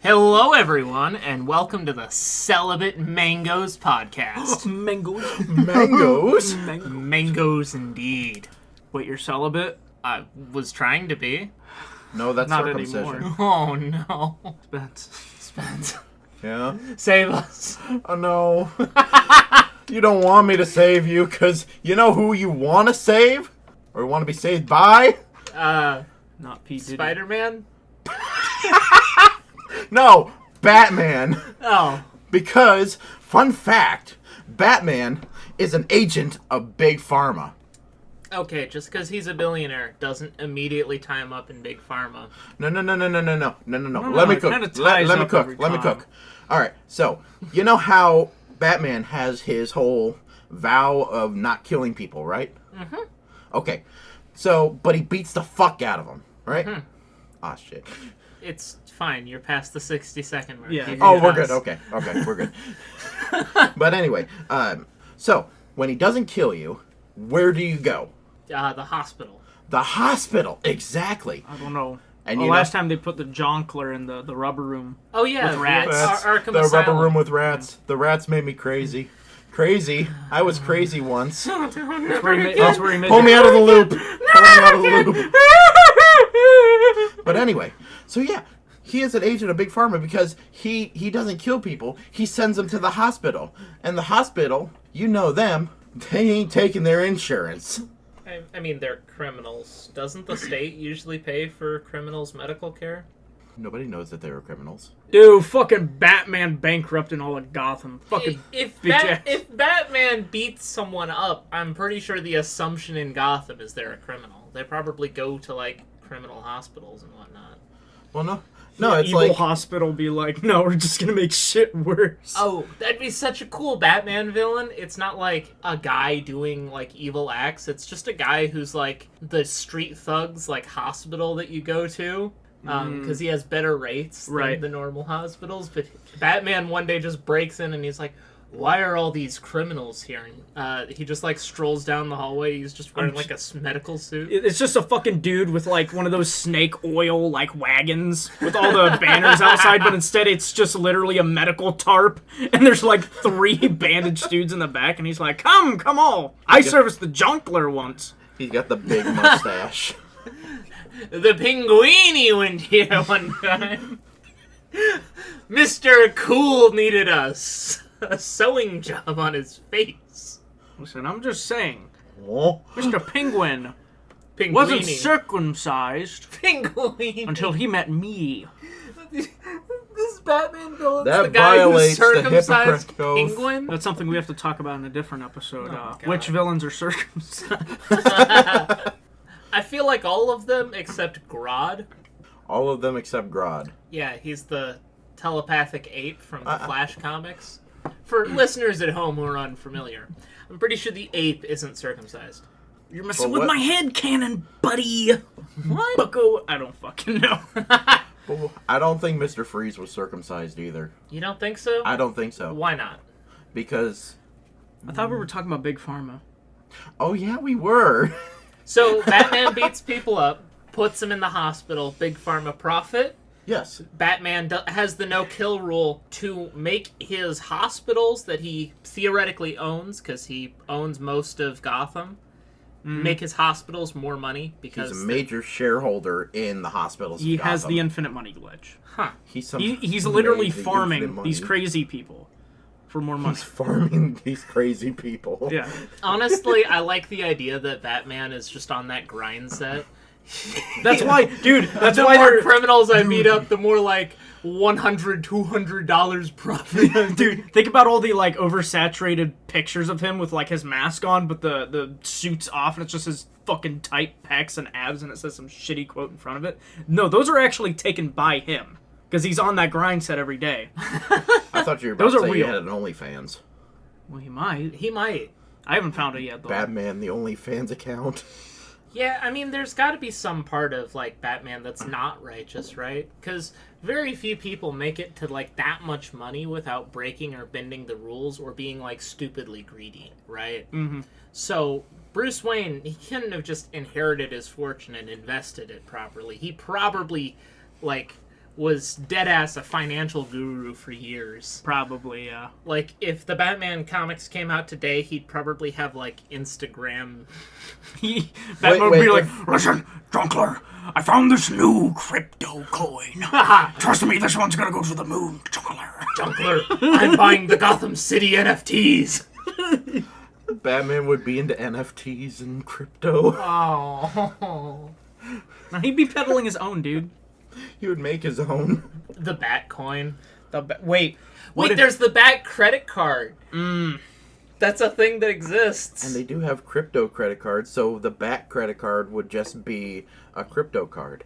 Hello, everyone, and welcome to the Celibate Mangoes podcast. Mangoes? Mangoes? Mangoes, indeed. Wait, you're celibate? I was trying to be. No, that's Not circumcision. anymore. Oh, no. Spence. Yeah? Save us. Oh, no. You don't want me to save you, because you know who you want to save? Or want to be saved by? Not P. Diddy. Spider-Man? No, Batman. Oh. Because, fun fact, Batman is an agent of Big Pharma. Okay, just because he's a billionaire doesn't immediately tie him up in Big Pharma. No. No, Let me it cook. kinda ties Let me up cook. every Let me time. cook. All right. So, you know how Batman has his whole vow of not killing people, right? Mm-hmm. Okay. So, but he beats the fuck out of them, right? Mm-hmm. Ah, shit. It's fine. You're past the 60-second mark. Yeah. Keep Oh, your we're pass. good. Okay, we're good. But anyway, so when he doesn't kill you, where do you go? The hospital. The hospital, exactly. I don't know. And the you last know, time they put the jonkler in the rubber room. Oh, yeah. With rats. Arkham the Asylum. rubber room with rats. The rats made me crazy. Crazy. I was crazy once. That's where he made Pull me out of the loop. Pull me out of the loop. But anyway, so yeah, he is an agent of Big Pharma because he doesn't kill people. He sends them to the hospital. And the hospital, you know them, they ain't taking their insurance. I mean, they're criminals. Doesn't the state usually pay for criminals' medical care? Nobody knows that they were criminals. Dude, fucking Batman bankrupting all of Gotham. Fucking If bitch ass. Batman beats someone up, I'm pretty sure the assumption in Gotham is they're a criminal. They probably go to, like, criminal hospitals and whatnot. Well, no, it's Evil like hospital be like, no, we're just gonna make shit worse. Oh, that'd be such a cool Batman villain. It's not like a guy doing, like, evil acts. It's just a guy who's, like, the street thugs, like, hospital that you go to. Because he has better rates than the normal hospitals. But Batman one day just breaks in and he's like, why are all these criminals here? And he just, like, strolls down the hallway. He's just wearing, like, a medical suit. It's just a fucking dude with, like, one of those snake oil, like, wagons with all the banners outside, but instead it's just literally a medical tarp, and there's, like, 3 bandaged dudes in the back, and he's like, come all. I serviced the Jonkler once. he's got the big mustache. The Pinguini went here one time. Mr. Cool needed a sewing job on his face. Listen, I'm just saying, Oh. Mr. Penguin Pinguini. wasn't circumcised Pinguini. until he met me. This Batman villain's That the guy who violates the circumcised Hippocratic Oath. penguin. That's something we have to talk about in a different episode. God. Which villains are circumcised? I feel like all of them except Grodd. All of them except Grodd. Yeah, he's the telepathic ape from the Flash comics. For listeners at home who are unfamiliar, I'm pretty sure the ape isn't circumcised. You're messing But with what- my head cannon, buddy. What? Bucko, I don't fucking know. But I don't think Mr. Freeze was circumcised either. You don't think so? I don't think so. Why not? Because, I thought we were talking about Big Pharma. oh yeah, we were. So Batman beats people up, puts them in the hospital. Big Pharma profit. Yes. Batman has the no-kill rule to make his hospitals that he theoretically owns, because he owns most of Gotham, make his hospitals more money. Because He's a major shareholder in the hospitals. He of has Gotham. the infinite money glitch. Huh. He's He's literally amazing farming infinite these money. crazy people for more money. He's farming these crazy people. Yeah. Honestly, I like the idea that Batman is just on that grind set. That's why, dude, that's The why more they're... criminals I beat up, the more, like, $100, $200 profit. Dude, think about all the, like, oversaturated pictures of him with, like, his mask on, but the suit's off, and it's just his fucking tight pecs and abs, and it says some shitty quote in front of it. No, those are actually taken by him, because he's on that grind set every day. I thought you were about Those to are say you real. had an OnlyFans. Well, he might. He might. I haven't found it yet, though. Batman, the OnlyFans account. Yeah, I mean, there's got to be some part of, like, Batman that's not righteous, right? Because very few people make it to, like, that much money without breaking or bending the rules or being, like, stupidly greedy, right? Mm-hmm. So, Bruce Wayne, he couldn't have just inherited his fortune and invested it properly. He probably, like, was deadass a financial guru for years. Probably, yeah. Like, if the Batman comics came out today, he'd probably have, like, Instagram. Batman would be like, listen, Junkler, I found this new crypto coin. Trust me, this one's gonna go to the moon, Junkler. Junkler, I'm buying the Gotham City NFTs. Batman would be into NFTs and crypto. Oh. Now, he'd be peddling his own, dude. He would make his own. The Batcoin. Wait, there's the Bat credit card. That's a thing that exists. And they do have crypto credit cards, so the Bat credit card would just be a crypto card.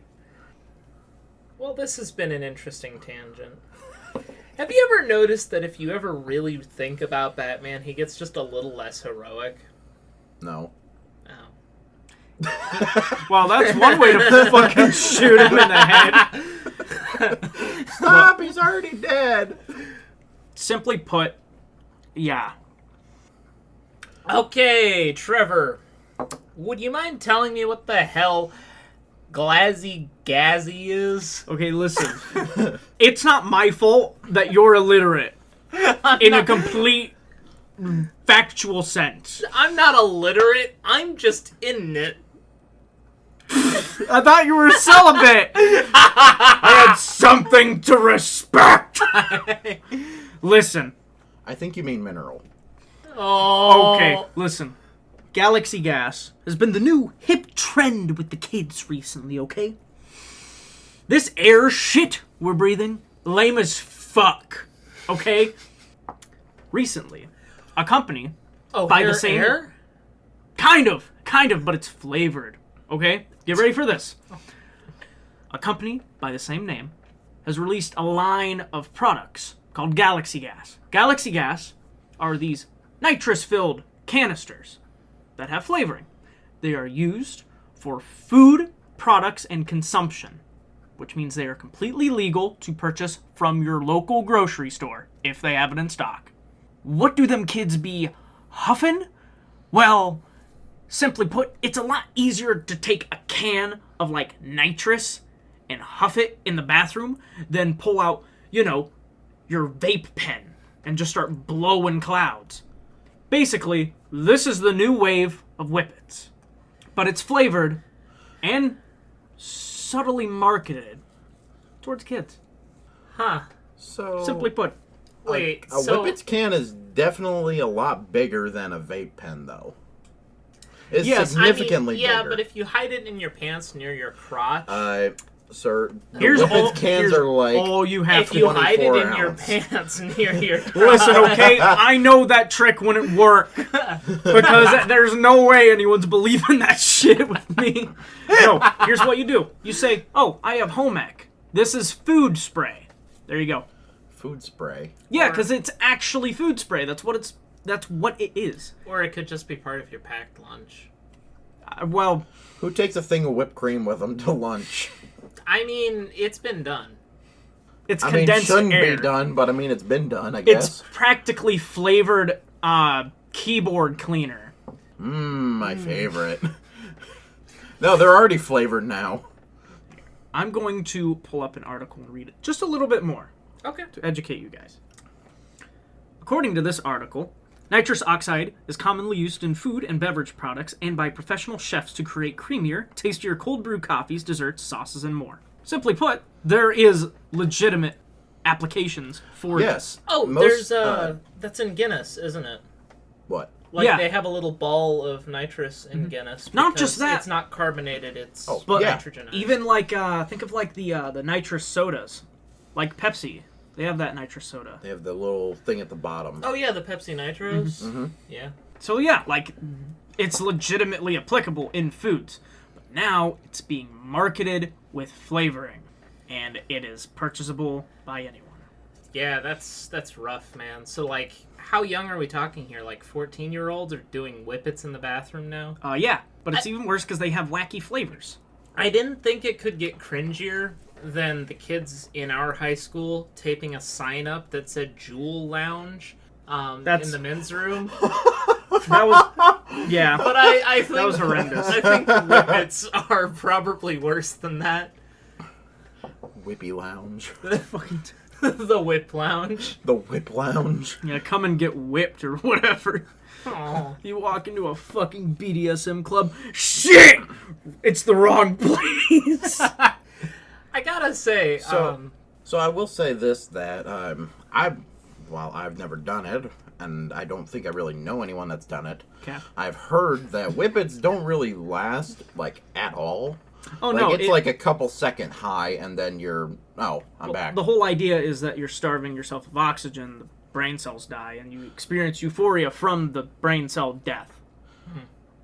Well, this has been an interesting tangent. Have you ever noticed that if you ever really think about Batman, he gets just a little less heroic? No. Oh. Well, that's one way to fucking shoot him in the head. Stop! He's already dead! Simply put, yeah. Okay, Trevor. Would you mind telling me what the hell Glazzy Gazzy is? Okay, listen. It's not my fault that you're illiterate in a complete factual sense. I'm not illiterate. I'm just in it. I thought you were celibate. I had something to respect. Listen. I think you mean mineral. Oh. Okay, listen. Galaxy gas has been the new hip trend with the kids recently, okay? This air shit we're breathing, lame as fuck, okay? Recently, a company by the same... Air? Kind of, but it's flavored, okay? Get ready for this. A company by the same name has released a line of products called Galaxy Gas. Galaxy Gas are these nitrous-filled canisters that have flavoring. They are used for food, products, and consumption, which means they are completely legal to purchase from your local grocery store if they have it in stock. What do them kids be huffing? Well, simply put, it's a lot easier to take a can of, like, nitrous and huff it in the bathroom than pull out, your vape pen and just start blowing clouds. Basically, this is the new wave of Whippets. But it's flavored and subtly marketed towards kids. Huh. So... Simply put. Wait, a Whippets can is definitely a lot bigger than a vape pen, though. It's significantly bigger. Yeah, but if you hide it in your pants near your crotch... Sir, here's Whippets cans are like... all you have if you hide it in ounce. your pants near your crotch... Listen, okay? I know that trick wouldn't work. Because there's no way anyone's believing that shit with me. No, here's what you do. You say, oh, I have home ec. This is food spray. There you go. Food spray? Yeah, because it's actually food spray. That's what it is. Or it could just be part of your packed lunch. Well... Who takes a thing of whipped cream with them to lunch? I mean, it's been done. It's condensed shouldn't air. be done, but I mean, it's been done, I guess. It's practically flavored keyboard cleaner. My favorite. No, they're already flavored now. I'm going to pull up an article and read it just a little bit more. Okay. To educate you guys. According to this article, nitrous oxide is commonly used in food and beverage products and by professional chefs to create creamier, tastier cold brew coffees, desserts, sauces, and more. Simply put, there is legitimate applications for this. Oh, there's that's in Guinness, isn't it? What? Like they have a little ball of nitrous in Guinness. Not just that. It's not carbonated, it's But nitrogenized. even like, think of like the nitrous sodas. Like Pepsi. They have that nitrous soda. They have the little thing at the bottom. Oh yeah, the Pepsi Nitros. Mm-hmm. Yeah. So yeah, like, it's legitimately applicable in foods. But now it's being marketed with flavoring. And it is purchasable by anyone. Yeah, that's rough, man. So like, how young are we talking here? Like 14-year-olds are doing whippets in the bathroom now? Yeah, but it's even worse because they have wacky flavors. I didn't think it could get cringier than the kids in our high school taping a sign up that said Jewel Lounge in the men's room. That was... Yeah. But I think... That was horrendous. I think whippets are probably worse than that. whippy lounge. Fucking The whip lounge. The whip lounge. yeah, come and get whipped or whatever. Oh. You walk into a fucking BDSM club. Shit! It's the wrong place. I gotta say, So I will say this, that I've never done it, and I don't think I really know anyone that's done it. Okay. I've heard that whippets don't really last, like, at all. Oh, like, no. it's like a couple second high, and then I'm back. The whole idea is that you're starving yourself of oxygen, the brain cells die, and you experience euphoria from the brain cell death.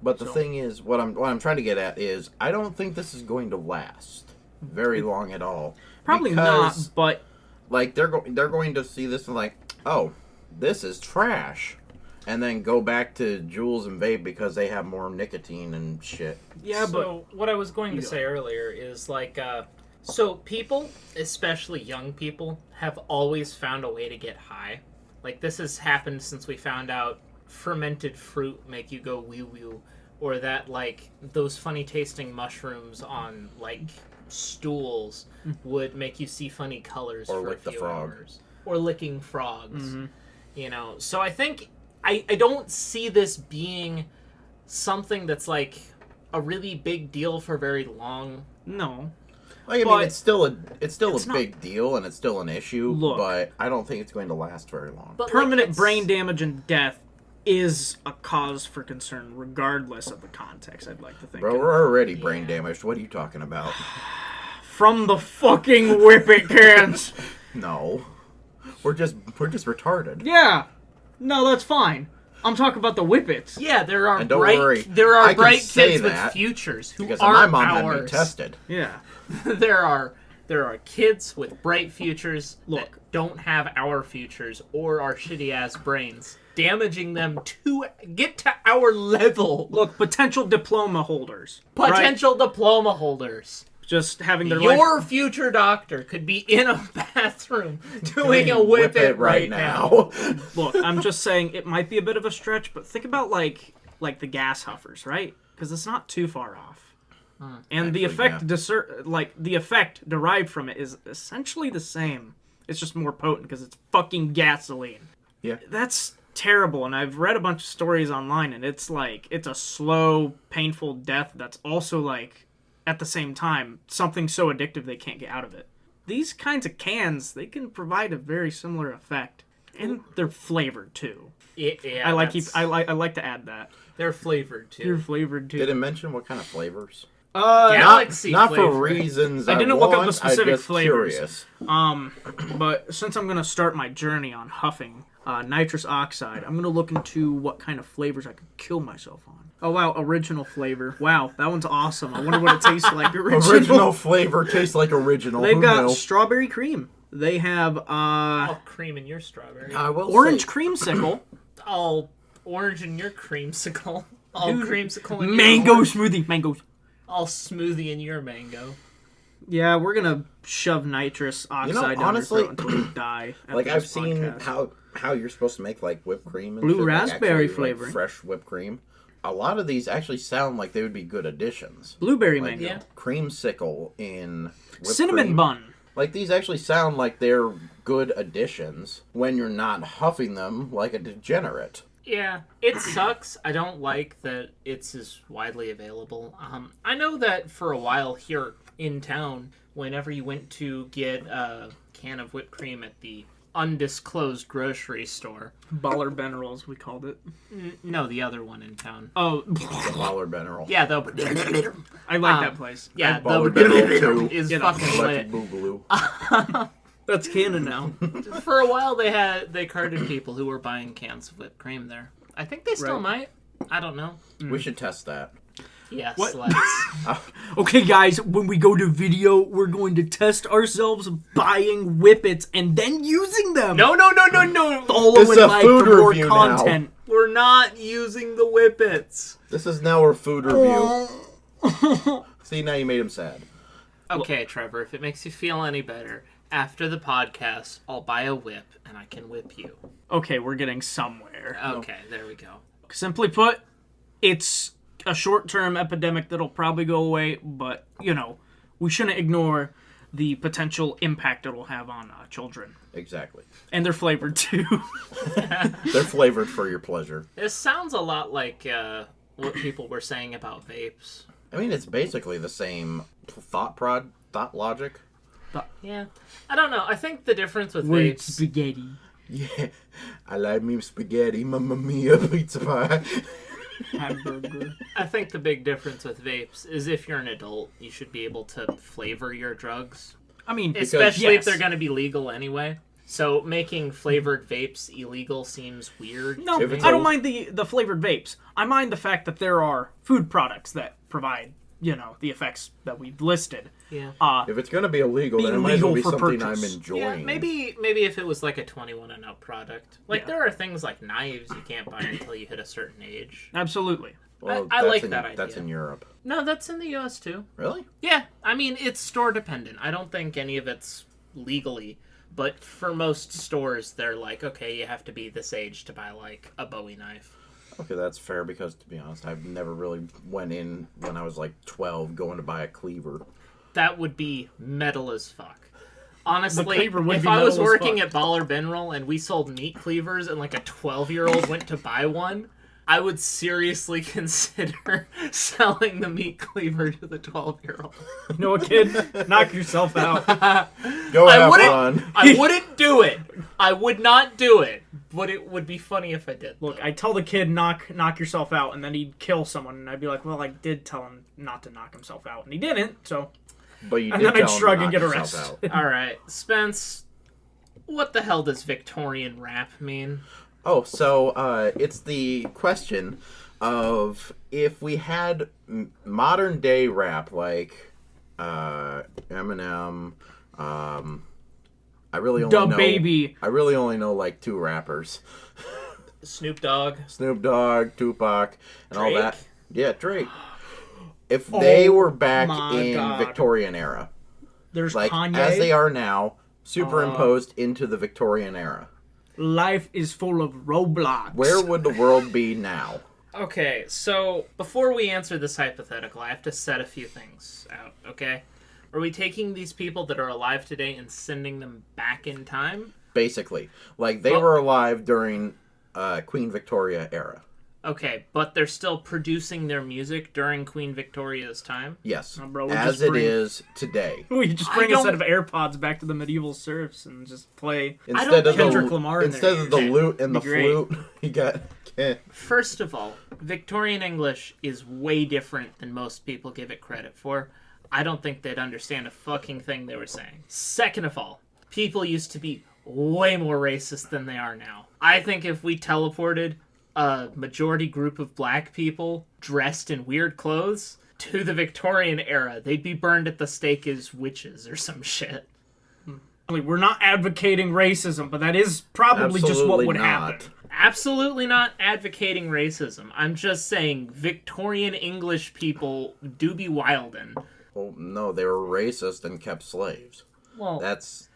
But the thing is, what I'm trying to get at is, I don't think this is going to last very long at all. Probably Because, not, but... like, they're going to see this and like, oh, this is trash. And then go back to Jules and vape because they have more nicotine and shit. Yeah, so what I was going to say earlier is like, so people, especially young people, have always found a way to get high. Like this has happened since we found out fermented fruit make you go wee wee, or that like those funny tasting mushrooms on like stools would make you see funny colors Or for lick a the few frog. hours, or licking frogs. You know, so I think I don't see this being something that's like a really big deal for very long. No. Like, I But mean, it's still a it's not- big deal and it's still an issue. Look. But I don't think it's going to last very long. But like, Permanent it's- brain damage and death is a cause for concern, regardless of the context, I'd like to think. Bro, we're already brain damaged. What are you talking about? From the fucking whippet cans. No, we're just retarded. Yeah. No, that's fine. I'm talking about the whippets. Yeah, there are And don't worry, there I are can bright say kids with that futures who Because aren't my mom had me ours. tested. Yeah. there are kids with bright futures Look. that don't have our futures or our shitty ass brains, damaging them to get to our level. Look, potential diploma holders. Potential diploma holders. Just having their life... Your future doctor could be in a bathroom doing a whip it right now. Look, I'm just saying it might be a bit of a stretch, but think about like the gas huffers, right? Because it's not too far off. And the effect, the effect derived from it is essentially the same. It's just more potent because it's fucking gasoline. Yeah. That's terrible, and I've read a bunch of stories online, and it's like it's a slow, painful death that's also like at the same time something so addictive they can't get out of it. These kinds of cans, they can provide a very similar effect, and they're flavored too. Yeah, I like to add that they're flavored too. they're flavored too. Did it mention what kind of flavors? Galaxy Not flavor. for reasons I didn't look up the want, specific I'm just flavors. Curious. But since I'm gonna start my journey on huffing nitrous oxide, I'm gonna look into what kind of flavors I could kill myself on. Oh wow, original flavor. Wow, that one's awesome. I wonder what it tastes like. Original flavor tastes like original. They've Who got knew? strawberry cream. They have All cream in your strawberry. I will orange say, creamsicle, All orange in your creamsicle. All Dude, creamsicle in your mango orange. smoothie, mangoes. All smoothie in your mango. Yeah, we're gonna shove nitrous oxide down honestly, your throat until you die. like after I've this seen podcast. how you're supposed to make like whipped cream and Blue shit, like, raspberry actually, flavoring. like, fresh whipped cream. A lot of these actually sound like they would be good additions. Blueberry Like mango, Yeah. creamsicle in whipped cinnamon cream. bun. Like these actually sound like they're good additions when you're not huffing them like a degenerate. Yeah, it sucks. I don't like that it's as widely available. I know that for a while here in town, whenever you went to get a can of whipped cream at the undisclosed grocery store. Baller Ben rolls, we called it. No, the other one in town. Oh, The Baller Beneral. Yeah, the I like that place. yeah, Baller the Beneral too. is You know, fucking lit. Electric Boogaloo. That's canon now. For a while, they carded people who were buying cans of whipped cream there. I think they still Right. might. I don't know. We should test that. Yes, What? let's. Okay, guys, when we go to video, we're going to test ourselves buying whippets and then using them. No. Follow This is in a life food for more review now. content. We're not using the whippets. This is now our food review. See, now you made him sad. Okay, Trevor, if it makes you feel any better, after the podcast, I'll buy a whip and I can whip you. Okay, we're getting somewhere. Okay, there we go. Simply put, it's a short-term epidemic that'll probably go away, but, you know, we shouldn't ignore the potential impact it will have on children. Exactly. And they're flavored too. They're flavored for your pleasure. It sounds a lot like what people were saying about vapes. I mean, it's basically the same thought logic. Yeah. I don't know. I think the difference with vapes... spaghetti. Yeah, I like me spaghetti, mamma mia, pizza pie. Hamburger. I think the big difference with vapes is if you're an adult, you should be able to flavor your drugs. I mean, especially if they're going to be legal anyway. So making flavored vapes illegal seems weird. No, I don't mind the flavored vapes. I mind the fact that there are food products that provide, the effects that we've listed. Yeah. If it's going to be illegal, then it might as well be something I'm enjoying. Yeah, maybe if it was like a 21 and up product. Like, there are things like knives you can't buy until you hit a certain age. Absolutely. Well, I like that idea. That's in Europe. No, that's in the U.S. too. Really? Yeah. I mean, it's store dependent. I don't think any of it's legally. But for most stores, they're like, okay, you have to be this age to buy, like, a Bowie knife. Okay, that's fair because, to be honest, I've never really went in when I was, like, 12 going to buy a cleaver. That would be metal as fuck. Honestly, if I was working at Baller Binroll and we sold meat cleavers and, like, a 12-year-old went to buy one, I would seriously consider selling the meat cleaver to the 12-year-old. You know what, kid? Knock yourself out. Go have fun. I wouldn't do it. I would not do it. But it would be funny if I did. Look, I tell the kid, knock yourself out, and then he'd kill someone, and I'd be like, well, I did tell him not to knock himself out, and he didn't, so... But you and did then tell I'd him shrug to and knock get yourself arrested. All right, Spence, what the hell does Victorian rap mean? Oh, so it's the question of if we had modern day rap like Eminem, I really only know like two rappers. Snoop Dogg, Tupac, and Drake? all that. Yeah, Drake. If they were back in God. Victorian era, There's like Kanye. as they are now, superimposed into the Victorian era, life is full of roadblocks. where would the world be now? Okay, so before we answer this hypothetical, I have to set a few things out, okay? Are we taking these people that are alive today and sending them back in time? Basically. Like, they were alive during Queen Victoria era. Okay, but they're still producing their music during Queen Victoria's time? Yes. bro, as it is today. We just bring a set of AirPods back to the medieval serfs and just play Instead of Kendrick Lamar in instead there. of the lute and the Great. flute, you got... First of all, Victorian English is way different than most people give it credit for. I don't think they'd understand a fucking thing they were saying. Second of all, people used to be way more racist than they are now. I think if we teleported a majority group of black people dressed in weird clothes to the Victorian era, they'd be burned at the stake as witches or some shit. We're not advocating racism, but that is probably just what would happen. Absolutely not advocating racism. I'm just saying Victorian English people do be wildin'. Well, no, they were racist and kept slaves. Well, That's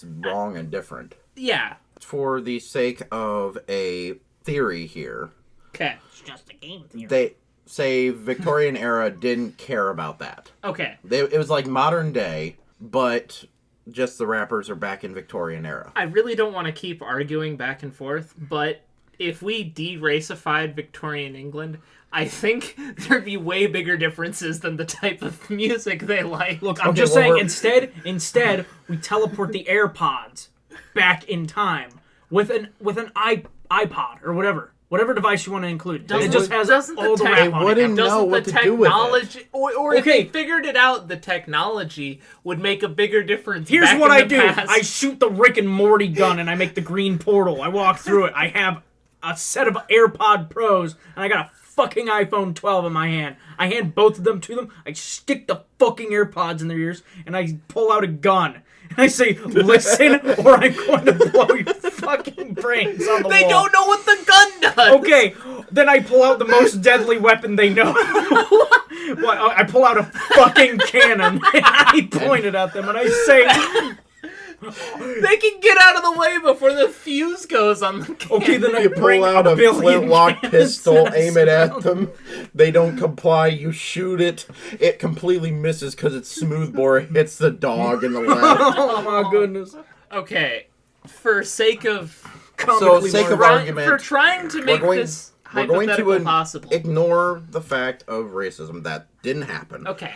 wrong and different. yeah. For the sake of a theory here, Okay. It's just a game theory. they say Victorian era didn't care about that. Okay. It was like modern day, but just the rappers are back in Victorian era. I really don't want to keep arguing back and forth, but if we de-racified Victorian England, I think there'd be way bigger differences than the type of music they like. Look, I'm just saying, instead, we teleport the AirPods back in time with an iPod or whatever device you want to include. It just has all the rap on it. Wouldn't know what to do with it. Or if they figured it out, the technology would make a bigger difference. Here's back what in I the do. past. I shoot the Rick and Morty gun and I make the green portal. I walk through it. I have a set of AirPod Pros and I got a fucking iPhone 12 in my hand. I hand both of them to them. I stick the fucking AirPods in their ears and I pull out a gun. And I say, listen, or I'm going to blow your fucking brains on the wall. They don't know what the gun does! Okay, then I pull out the most deadly weapon they know. I pull out a fucking cannon, and I point it at them, and I say, They can get out of the way before the fuse goes on the cannon. Okay, then I You bring pull out a billion flintlock cannons pistol, and I aim it at surround them. They don't comply. You shoot it. It completely misses because it's smoothbore. It hits the dog in the leg. Oh my goodness. Okay, for sake of Comically sake of morbid. argument, for trying to make going- this we're going hypothetical to possible. ignore the fact of racism. That didn't happen. Okay.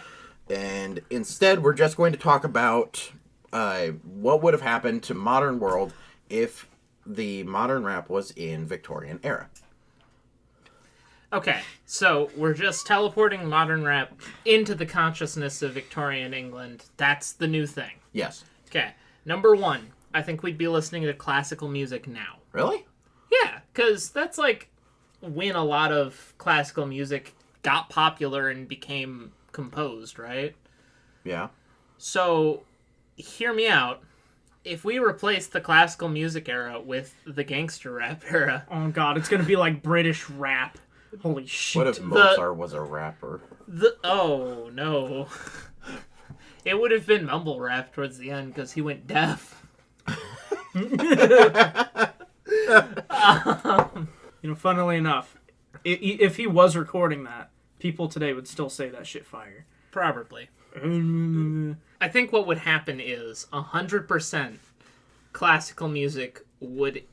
And instead, we're just going to talk about what would have happened to modern world if the modern rap was in Victorian era. Okay, so we're just teleporting modern rap into the consciousness of Victorian England. That's the new thing. Yes. Okay, number one, I think we'd be listening to classical music now. Really? Yeah, because that's like when a lot of classical music got popular and became composed, right? Yeah. So, hear me out. If we replace the classical music era with the gangster rap era, Oh god, it's gonna be like British rap. Holy shit. What if Mozart was a rapper? oh no. It would have been mumble rap towards the end because he went deaf. Funnily enough, if he was recording that, people today would still say that shit fire. Probably. I think what would happen is 100% classical music would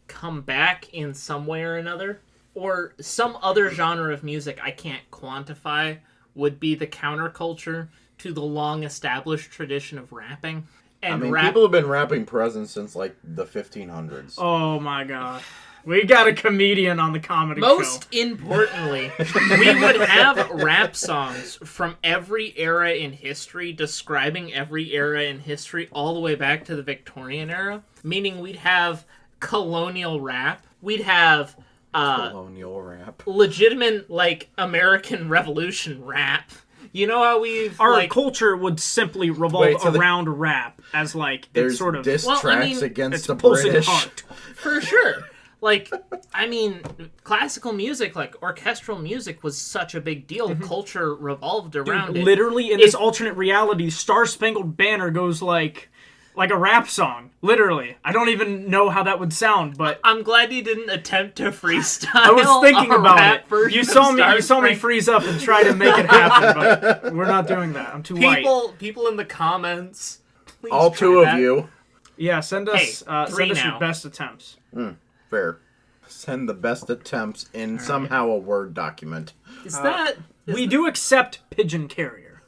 come back in some way or another, or some other genre of music I can't quantify would be the counterculture to the long-established tradition of rapping. And I mean, people have been rapping presents since, like, the 1500s. Oh my god. We got a comedian on the comedy Most show. importantly, we would have rap songs from every era in history, describing every era in history all the way back to the Victorian era. Meaning we'd have colonial rap. We'd have Colonial rap. legitimate, like, American Revolution rap. You know how we've, Our like... culture would simply revolve Wait, so around rap as, like, There's it's sort of... diss Well, I tracks mean, against it's the pulsing British. heart. For sure. Like, I mean, classical music, like, orchestral music was such a big deal. Culture revolved around it. Literally, in this alternate reality, Star Spangled Banner goes like a rap song. Literally. I don't even know how that would sound, but... I'm glad you didn't attempt to freestyle. I was thinking a about rap it. version You of saw me Star freeze up and try to make it happen, but we're not doing that. I'm too white. People in the comments, please All try two that. of you. Yeah, send us three your now. best attempts. Fair. Send the best attempts in somehow a Word document. Is that We do accept Pigeon Carrier.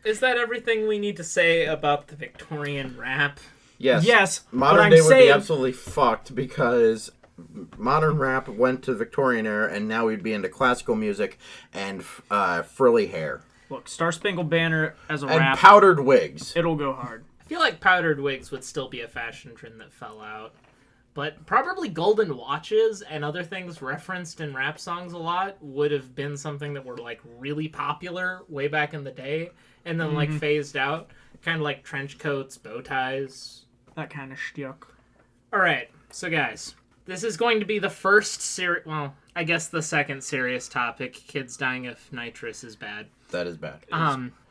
is that everything we need to say about the Victorian rap? Yes. Yes, but Modern I'm day would be saying- absolutely fucked because modern rap went to Victorian era and now we'd be into classical music and frilly hair. Look, Star Spangled Banner as a And rap, powdered wigs. it'll go hard. I feel like powdered wigs would still be a fashion trend that fell out. But probably golden watches and other things referenced in rap songs a lot would have been something that were, like, really popular way back in the day and then, like, phased out. Kind of like trench coats, bow ties. That kind of shtick. Alright, so guys, this is going to be the first well, I guess the second serious topic. Kids dying of nitrous is bad. That is bad.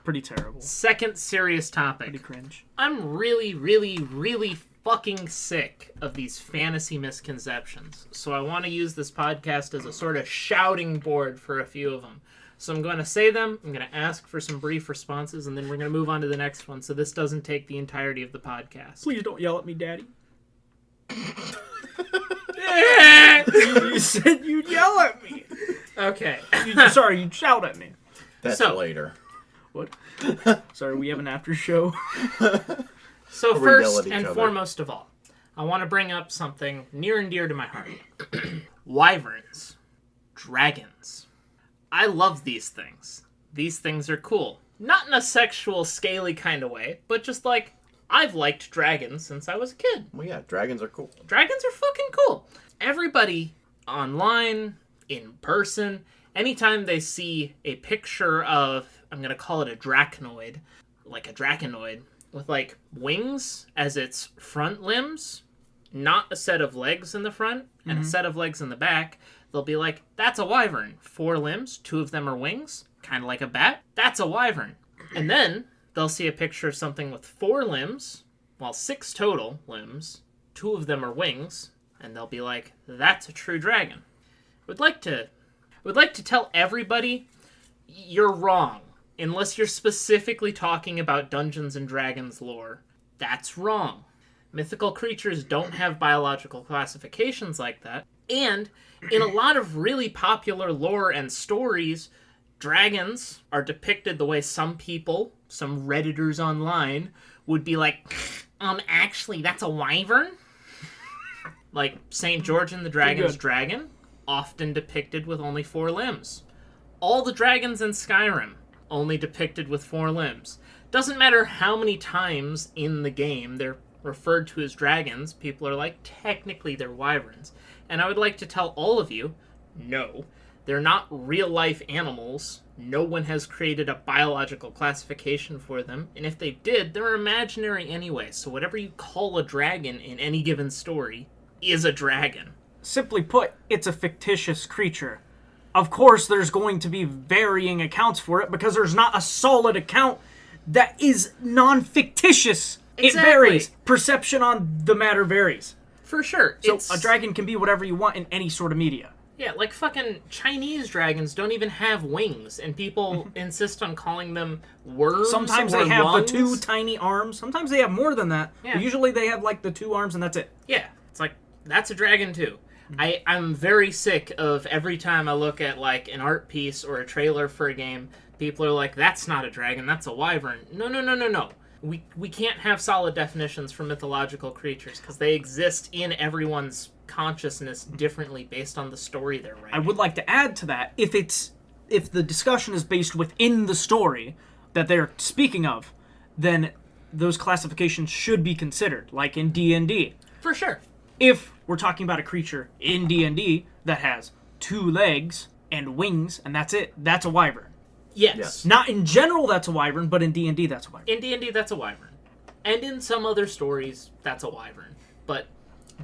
Pretty terrible. Second serious topic. Pretty cringe. I'm really, really, really fucking sick of these fantasy misconceptions. So I want to use this podcast as a sort of shouting board for a few of them. So I'm going to say them, I'm going to ask for some brief responses, and then we're going to move on to the next one so this doesn't take the entirety of the podcast. Please don't yell at me, Daddy. You said you'd yell at me. Okay. Sorry, you'd shout at me. That's So- later. What? Sorry, we have an after show. So We first yell at each and other. foremost of all, I want to bring up something near and dear to my heart. Wyverns. Dragons. I love these things. These things are cool. Not in a sexual, scaly kind of way, but just like, I've liked dragons since I was a kid. Well, yeah, dragons are cool. Dragons are fucking cool. Everybody online, in person, anytime they see a picture of, I'm going to call it a dracnoid, like a draconoid, with like wings as its front limbs, not a set of legs in the front and a set of legs in the back, they'll be like, that's a wyvern. 4 limbs, 2 of them are wings, kind of like a bat. That's a wyvern. And then they'll see a picture of something with 4 limbs, Well, 6 total limbs. 2 of them are wings, and they'll be like, that's a true dragon. Would like to tell everybody you're wrong, unless you're specifically talking about Dungeons and Dragons lore. That's wrong. Mythical creatures don't have biological classifications like that, and in a lot of really popular lore and stories, dragons are depicted the way some people, some Redditors online, would be like, actually, that's a wyvern? Like St. George and the Dragon's dragon, often depicted with only 4 limbs. All the dragons in Skyrim, only depicted with 4 limbs. Doesn't matter how many times in the game they're referred to as dragons, people are like, technically they're wyverns. And I would like to tell all of you, no, they're not real-life animals. No one has created a biological classification for them, and if they did, they're imaginary anyway, so whatever you call a dragon in any given story is a dragon. Simply put, it's a fictitious creature. Of course, there's going to be varying accounts for it, because there's not a solid account that is non-fictitious. Exactly. It varies. Perception on the matter varies. For sure. So a dragon can be whatever you want in any sort of media. Yeah, like fucking Chinese dragons don't even have wings, and people insist on calling them worms. Sometimes or they have lungs. the 2 tiny arms. Sometimes they have more than that. Yeah. But usually they have like the 2 arms and that's it. Yeah, it's like, that's a dragon too. I'm very sick of every time I look at like an art piece or a trailer for a game, people are like, that's not a dragon, that's a wyvern. No. We can't have solid definitions for mythological creatures because they exist in everyone's consciousness differently based on the story they're writing. I would like to add to that, if the discussion is based within the story that they're speaking of, then those classifications should be considered, like in D&D. For sure. If we're talking about a creature in D&D that has 2 legs and wings and that's it, that's a wyvern. Yes. Not in general that's a wyvern, but in D&D that's a wyvern. In D&D, that's a wyvern. And in some other stories, that's a wyvern. But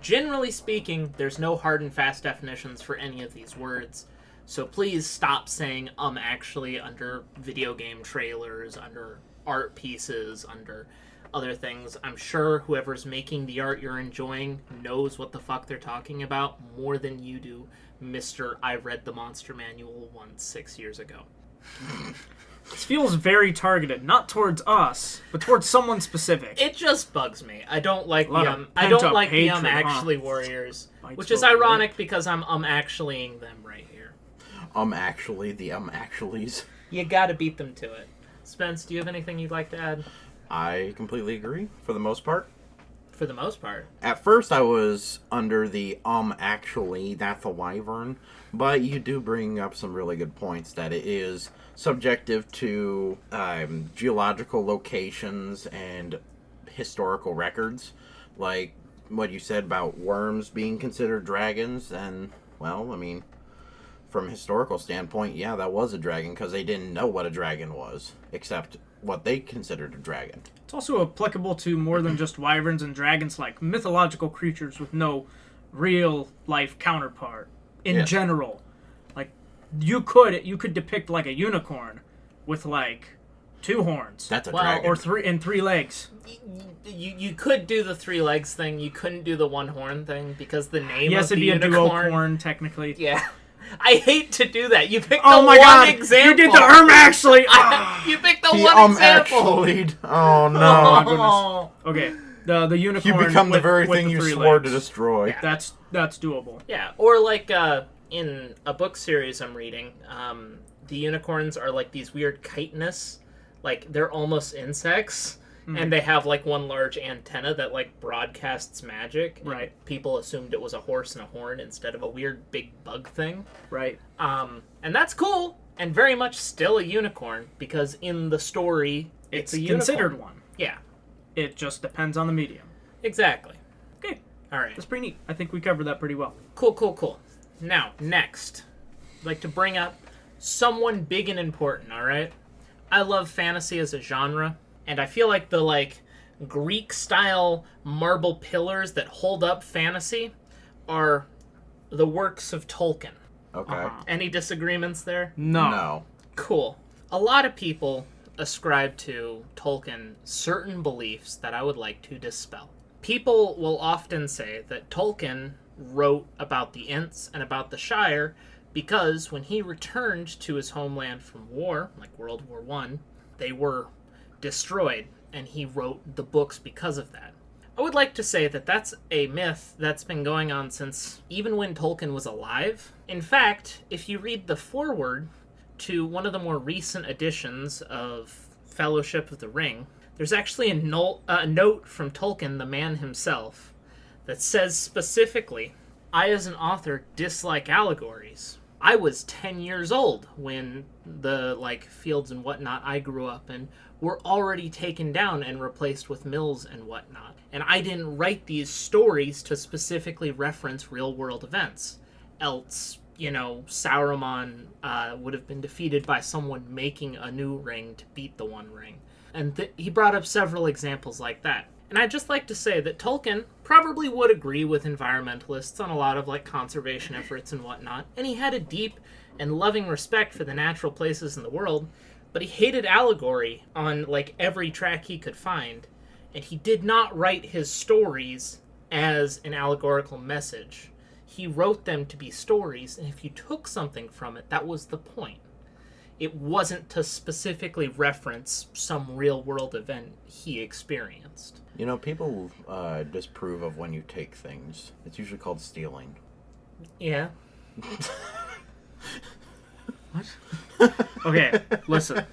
generally speaking, there's no hard and fast definitions for any of these words. So please stop saying actually under video game trailers, under art pieces, under other things. I'm sure whoever's making the art you're enjoying knows what the fuck they're talking about more than you do, Mr. I read the Monster Manual once 6 years ago. This feels very targeted, not towards us, but towards someone specific. It just bugs me. I don't like the hatred, actually warriors, Bites which is over, ironic right? because I'm actuallying them right here. Actually, the actuallys. You gotta beat them to it. Spence, do you have anything you'd like to add? I completely agree, for the most part. For the most part. At first, I was under the actually, that's a wyvern, but you do bring up some really good points that it is subjective to geological locations and historical records, like what you said about worms being considered dragons, and, well, I mean, from a historical standpoint, yeah, that was a dragon, because they didn't know what a dragon was, except what they considered a dragon. It's also applicable to more than just wyverns and dragons, like mythological creatures with no real life counterpart in general. Like you could depict like a unicorn with like 2 horns. That's a dragon. Or 3 legs. You could do the 3 legs thing. You couldn't do the 1 horn thing because the name Yes, of the it'd be unicorn. a duocorn technically. Yeah. I hate to do that. You picked Oh the my one god! example. You did the actually. You picked the He one example. actually'd. Oh no. Oh my goodness. Okay, the unicorn. You become the very with thing the you 3 swore legs. to destroy. That's doable. Yeah, or like in a book series I'm reading, the unicorns are like these weird chitinous, like they're almost insects, and they have like one large antenna that like broadcasts magic. Right. People assumed it was a horse and a horn instead of a weird big bug thing. Right. And that's cool, and very much still a unicorn, because in the story, it's a unicorn. considered one. Yeah, It just depends on the medium. exactly. Okay, All right. that's pretty neat. I think we covered that pretty well. Cool. Now, next, I'd like to bring up someone big and important, all right? I love fantasy as a genre, and I feel like the, like, Greek-style marble pillars that hold up fantasy are the works of Tolkien. Okay. Any disagreements there? No. No. Cool. A lot of people ascribe to Tolkien certain beliefs that I would like to dispel. People will often say that Tolkien wrote about the Ents and about the Shire because when he returned to his homeland from war, like World War I, they were destroyed, and he wrote the books because of that. I would like to say that that's a myth that's been going on since even when Tolkien was alive. In fact, if you read the foreword to one of the more recent editions of Fellowship of the Ring, there's actually a note from Tolkien, the man himself, that says specifically, I as an author dislike allegories. I was 10 years old when the fields and whatnot I grew up in were already taken down and replaced with mills and whatnot. And I didn't write these stories to specifically reference real-world events. Else, Sauron would have been defeated by someone making a new ring to beat the One Ring. And he brought up several examples like that. And I'd just like to say that Tolkien probably would agree with environmentalists on a lot of conservation efforts and whatnot, and he had a deep and loving respect for the natural places in the world, but he hated allegory on every track he could find, and he did not write his stories as an allegorical message. He wrote them to be stories, and if you took something from it, that was the point. It wasn't to specifically reference some real-world event he experienced. People disapprove of when you take things. It's usually called stealing. Yeah. What? Okay, listen.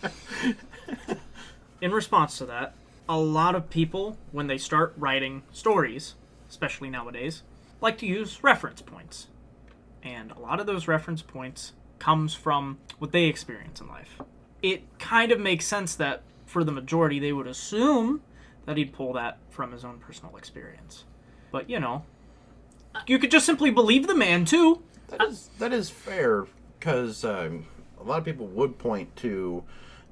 In response to that, a lot of people, when they start writing stories, especially nowadays, like to use reference points. And a lot of those reference points comes from what they experience in life. It kind of makes sense that for the majority they would assume that he'd pull that from his own personal experience. But, you could just simply believe the man, too. That is fair, because a lot of people would point to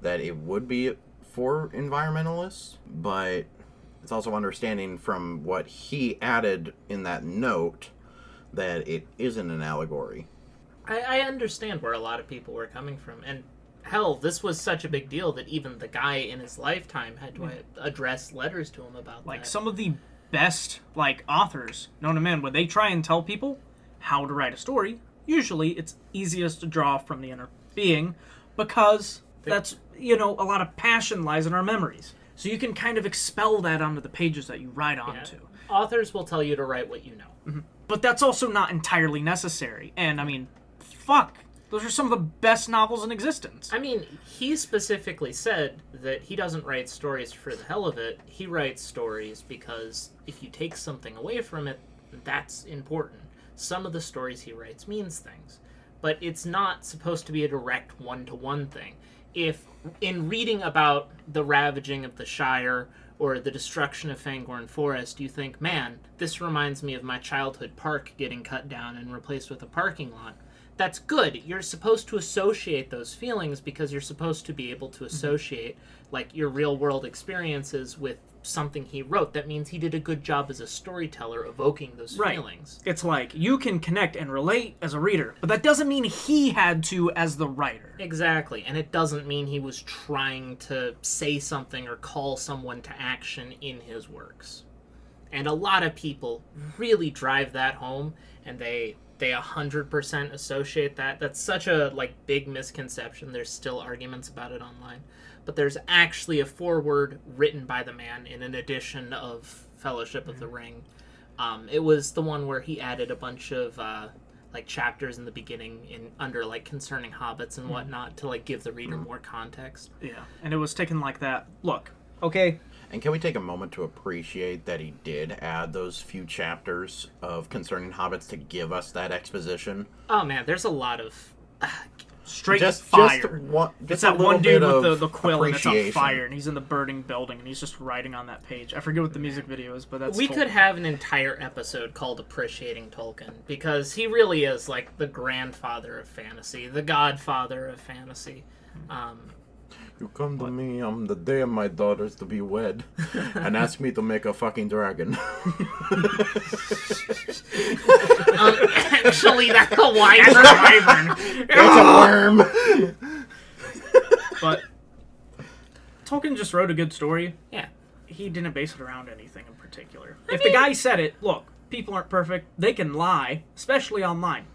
that it would be for environmentalists, but it's also understanding from what he added in that note that it isn't an allegory. I understand where a lot of people were coming from, and hell, this was such a big deal that even the guy in his lifetime had to address letters to him about that. Some of the best, authors known to man, when they try and tell people how to write a story, usually it's easiest to draw from the inner being, because that's, a lot of passion lies in our memories. So you can kind of expel that onto the pages that you write onto. Yeah. Authors will tell you to write what you know. Mm-hmm. But that's also not entirely necessary. And, fuck. Those are some of the best novels in existence. He specifically said that he doesn't write stories for the hell of it. He writes stories because if you take something away from it, that's important. Some of the stories he writes means things. But it's not supposed to be a direct one-to-one thing. If, in reading about the ravaging of the Shire or the destruction of Fangorn Forest, you think, man, this reminds me of my childhood park getting cut down and replaced with a parking lot, that's good. You're supposed to associate those feelings because you're supposed to be able to associate your real world experiences with something he wrote. That means he did a good job as a storyteller evoking those feelings. It's you can connect and relate as a reader, but that doesn't mean he had to as the writer. Exactly, and it doesn't mean he was trying to say something or call someone to action in his works. And a lot of people really drive that home, and they 100% associate that. That's such a big misconception. There's still arguments about it online. But there's actually a foreword written by the man in an edition of Fellowship of the Ring. It was the one where he added a bunch of chapters in the beginning under concerning hobbits and whatnot to give the reader more context. Yeah, and it was taken like that. Look, okay. And can we take a moment to appreciate that he did add those few chapters of concerning hobbits to give us that exposition? Oh man, there's a lot of straight fire. It's that one dude with the quill and it's on fire, and he's in the burning building, and he's just writing on that page. I forget what the music video is, but that's. We could have an entire episode called "Appreciating Tolkien" because he really is the grandfather of fantasy, the godfather of fantasy. You come to me on the day of my daughters to be wed, and ask me to make a fucking dragon. Actually, that's a wyvern. It's a worm. But Tolkien just wrote a good story. Yeah. He didn't base it around anything in particular. If the guy said it, look, people aren't perfect. They can lie, especially online.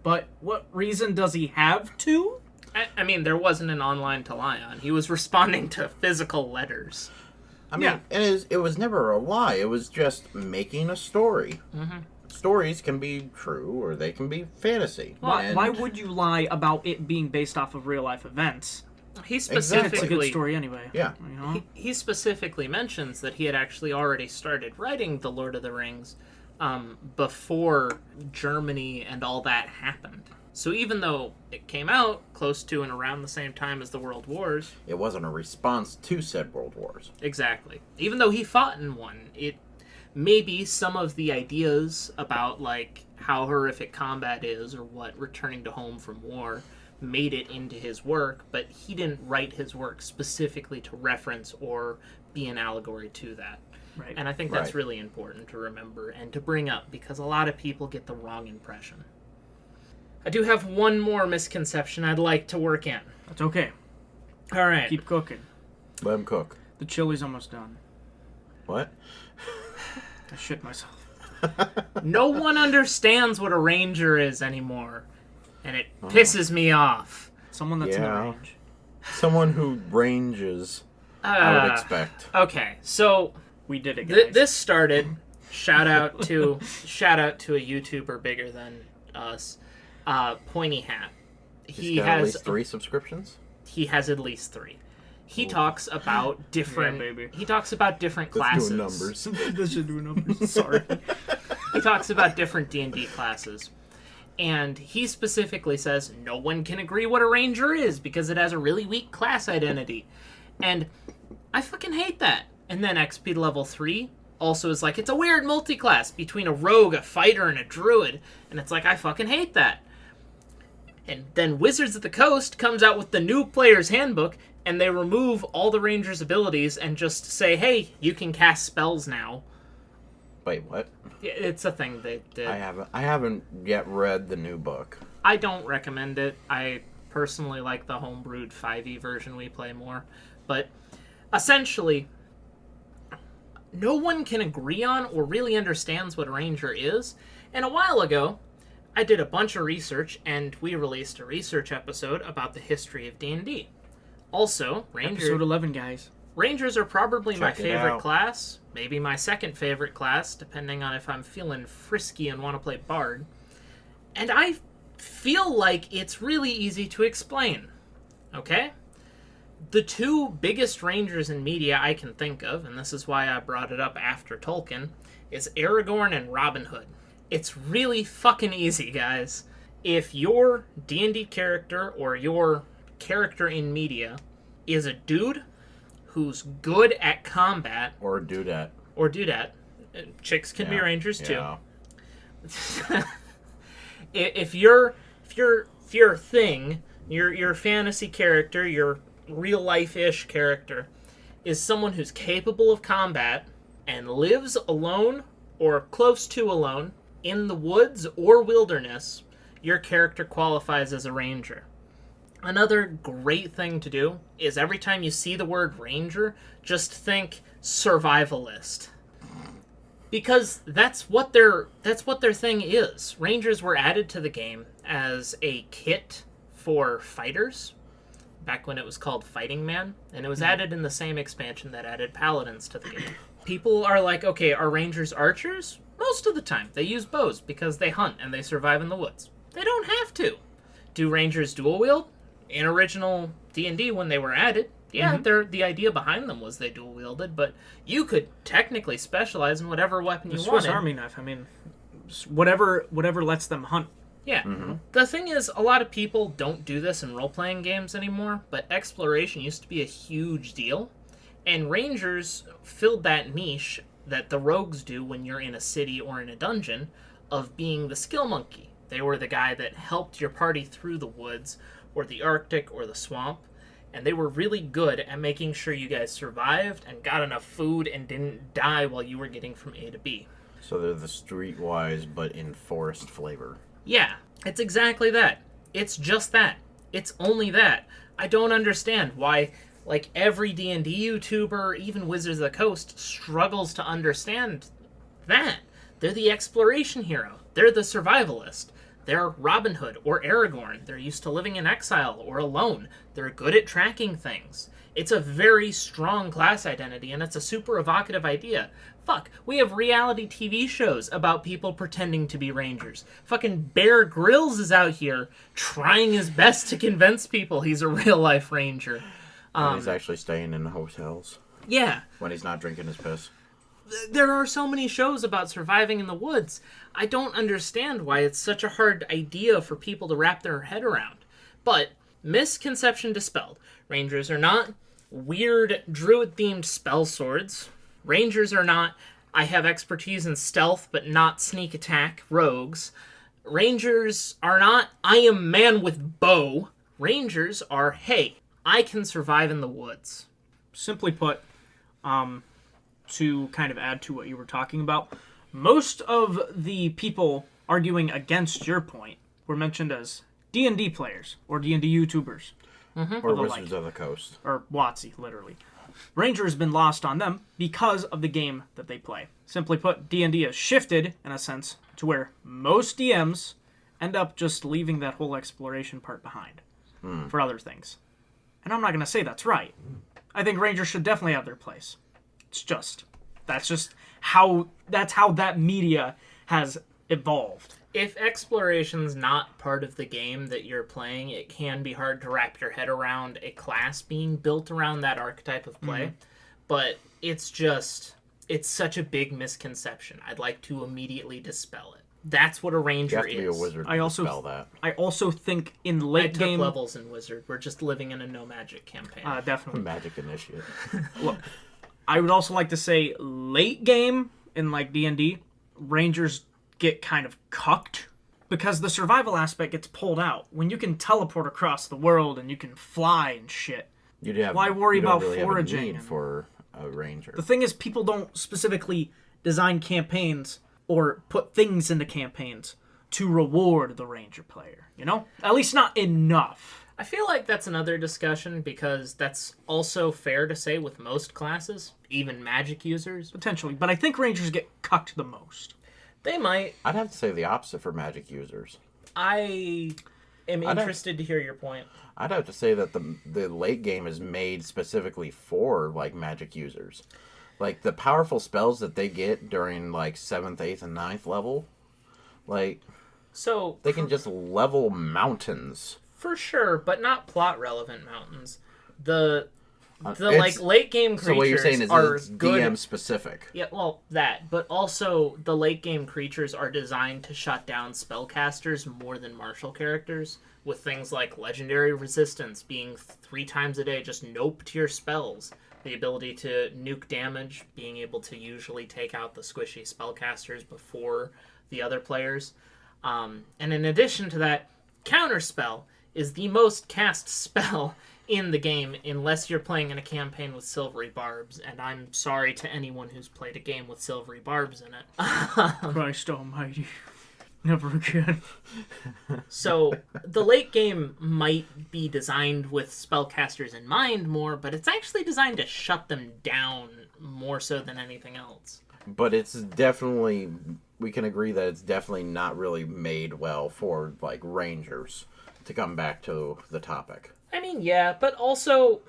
But what reason does he have to? I mean, there wasn't an online to lie on. He was responding to physical letters. I mean, it was never a lie. It was just making a story. Mm-hmm. Stories can be true or they can be fantasy. Why would you lie about it being based off of real life events? He specifically... It's a good story anyway. Yeah. You know? He specifically mentions that he had actually already started writing The Lord of the Rings before Germany and all that happened. So even though it came out close to and around the same time as the World Wars... It wasn't a response to said World Wars. Exactly. Even though he fought in one, maybe some of the ideas about, like, how horrific combat is or what returning to home from war made it into his work, but he didn't write his work specifically to reference or be an allegory to that. Right. And I think that's really important to remember and to bring up because a lot of people get the wrong impression. I do have one more misconception I'd like to work in. That's okay. All right. Keep cooking. Let him cook. The chili's almost done. What? I shit myself. No one understands what a ranger is anymore, and it pisses me off. Someone that's in the range. Someone who ranges, I would expect. Okay, so we did it, guys. This started. Shout out to a YouTuber bigger than us, Pointy Hat. He has at least 3 subscriptions. He has at least 3. He talks about different. Yeah, baby. He talks about different classes. Doing numbers. This should do numbers. Sorry. He talks about different D&D classes. And he specifically says no one can agree what a ranger is because it has a really weak class identity. And I fucking hate that. And then XP to level 3 also is like, it's a weird multi-class between a rogue, a fighter, and a druid. And it's like, I fucking hate that. And then Wizards of the Coast comes out with the new player's handbook, and they remove all the ranger's abilities and just say, hey, you can cast spells now. Wait, what? It's a thing they did. I haven't yet read the new book. I don't recommend it. I personally like the homebrewed 5e version we play more. But essentially, no one can agree on or really understands what a ranger is. And a while ago, I did a bunch of research, and we released a research episode about the history of D&D. Also, Episode 11, guys. Rangers are probably my Check it favorite out. class, maybe my second favorite class, depending on if I'm feeling frisky and want to play Bard. And I feel like it's really easy to explain. Okay? The 2 biggest Rangers in media I can think of, and this is why I brought it up after Tolkien, is Aragorn and Robin Hood. It's really fucking easy, guys. If your D&D character or your character in media is a dude who's good at combat Or dudette. Chicks can be rangers too. Yeah. if your thing, your fantasy character, your real life-ish character is someone who's capable of combat and lives alone or close to alone in the woods or wilderness, your character qualifies as a ranger. Another great thing to do is every time you see the word ranger, just think survivalist. Because that's what their thing is. Rangers were added to the game as a kit for fighters, back when it was called Fighting Man, and it was added in the same expansion that added paladins to the game. People are like, okay, are rangers archers? Most of the time. They use bows because they hunt and they survive in the woods. They don't have to. Do rangers dual wield? In original D&D, when they were added, the idea behind them was they dual wielded, but you could technically specialize in whatever weapon you The wanted. Swiss Army knife. I mean, whatever lets them hunt. Yeah. Mm-hmm. The thing is, a lot of people don't do this in role-playing games anymore, but exploration used to be a huge deal, and rangers filled that niche that the rogues do when you're in a city or in a dungeon of being the skill monkey. They were the guy that helped your party through the woods or the Arctic or the swamp, and they were really good at making sure you guys survived and got enough food and didn't die while you were getting from A to B. So they're the streetwise but in forest flavor. Yeah, it's exactly that. It's just that. It's only that. I don't understand why like every D&D YouTuber, even Wizards of the Coast, struggles to understand that. They're the exploration hero. They're the survivalist. They're Robin Hood or Aragorn. They're used to living in exile or alone. They're good at tracking things. It's a very strong class identity, and it's a super evocative idea. Fuck, we have reality TV shows about people pretending to be rangers. Fucking Bear Grylls is out here trying his best to convince people he's a real-life ranger. And he's actually staying in hotels. Yeah. When he's not drinking his piss. There are so many shows about surviving in the woods. I don't understand why it's such a hard idea for people to wrap their head around. But, misconception dispelled. Rangers are not weird druid-themed spell swords. Rangers are not, I have expertise in stealth but not sneak attack rogues. Rangers are not, I am man with bow. Rangers are, hey, I can survive in the woods. Simply put, to kind of add to what you were talking about, most of the people arguing against your point were mentioned as D&D players or D&D YouTubers. Or Wizards of the Coast. Or WotC, literally. Ranger has been lost on them because of the game that they play. Simply put, D&D has shifted, in a sense, to where most DMs end up just leaving that whole exploration part behind for other things. And I'm not going to say that's right. I think Rangers should definitely have their place. That's how that media has evolved. If exploration's not part of the game that you're playing, it can be hard to wrap your head around a class being built around that archetype of play. But it's such a big misconception. I'd like to immediately dispel it. That's what a ranger You have to be a is. wizard to dispel that. I also think in I late took game levels in Wizard. We're just living in a no magic campaign. definitely. Magic initiate. Look, I would also like to say late game in like D&D, Rangers get kind of cucked because the survival aspect gets pulled out. When you can teleport across the world and you can fly and shit, why worry about foraging? Have a need for a ranger. The thing is, people don't specifically design campaigns or put things into campaigns to reward the ranger player, you know? At least not enough. I feel like that's another discussion because that's also fair to say with most classes, even magic users. Potentially, but I think rangers get cucked the most. They might. I'd have to say the opposite for magic users. I am interested to hear your point. I'd have to say that the late game is made specifically for like magic users. Like the powerful spells that they get during like 7th, 8th, and 9th level, like so they can just level mountains. For sure, but not plot relevant mountains. The like late game creatures so what you're saying is are it's good. DM specific. Yeah, well, that, but also the late game creatures are designed to shut down spellcasters more than martial characters, with things like legendary resistance being 3 times a day just nope to your spells, the ability to nuke damage, being able to usually take out the squishy spellcasters before the other players. And in addition to that, counterspell is the most cast spell in the game unless you're playing in a campaign with silvery barbs, and I'm sorry to anyone who's played a game with silvery barbs in it. Christ almighty. Never again. So the late game might be designed with spellcasters in mind more, but it's actually designed to shut them down more so than anything else. But it's definitely, we can agree that it's definitely not really made well for like rangers, to come back to the topic. I mean, yeah, but also,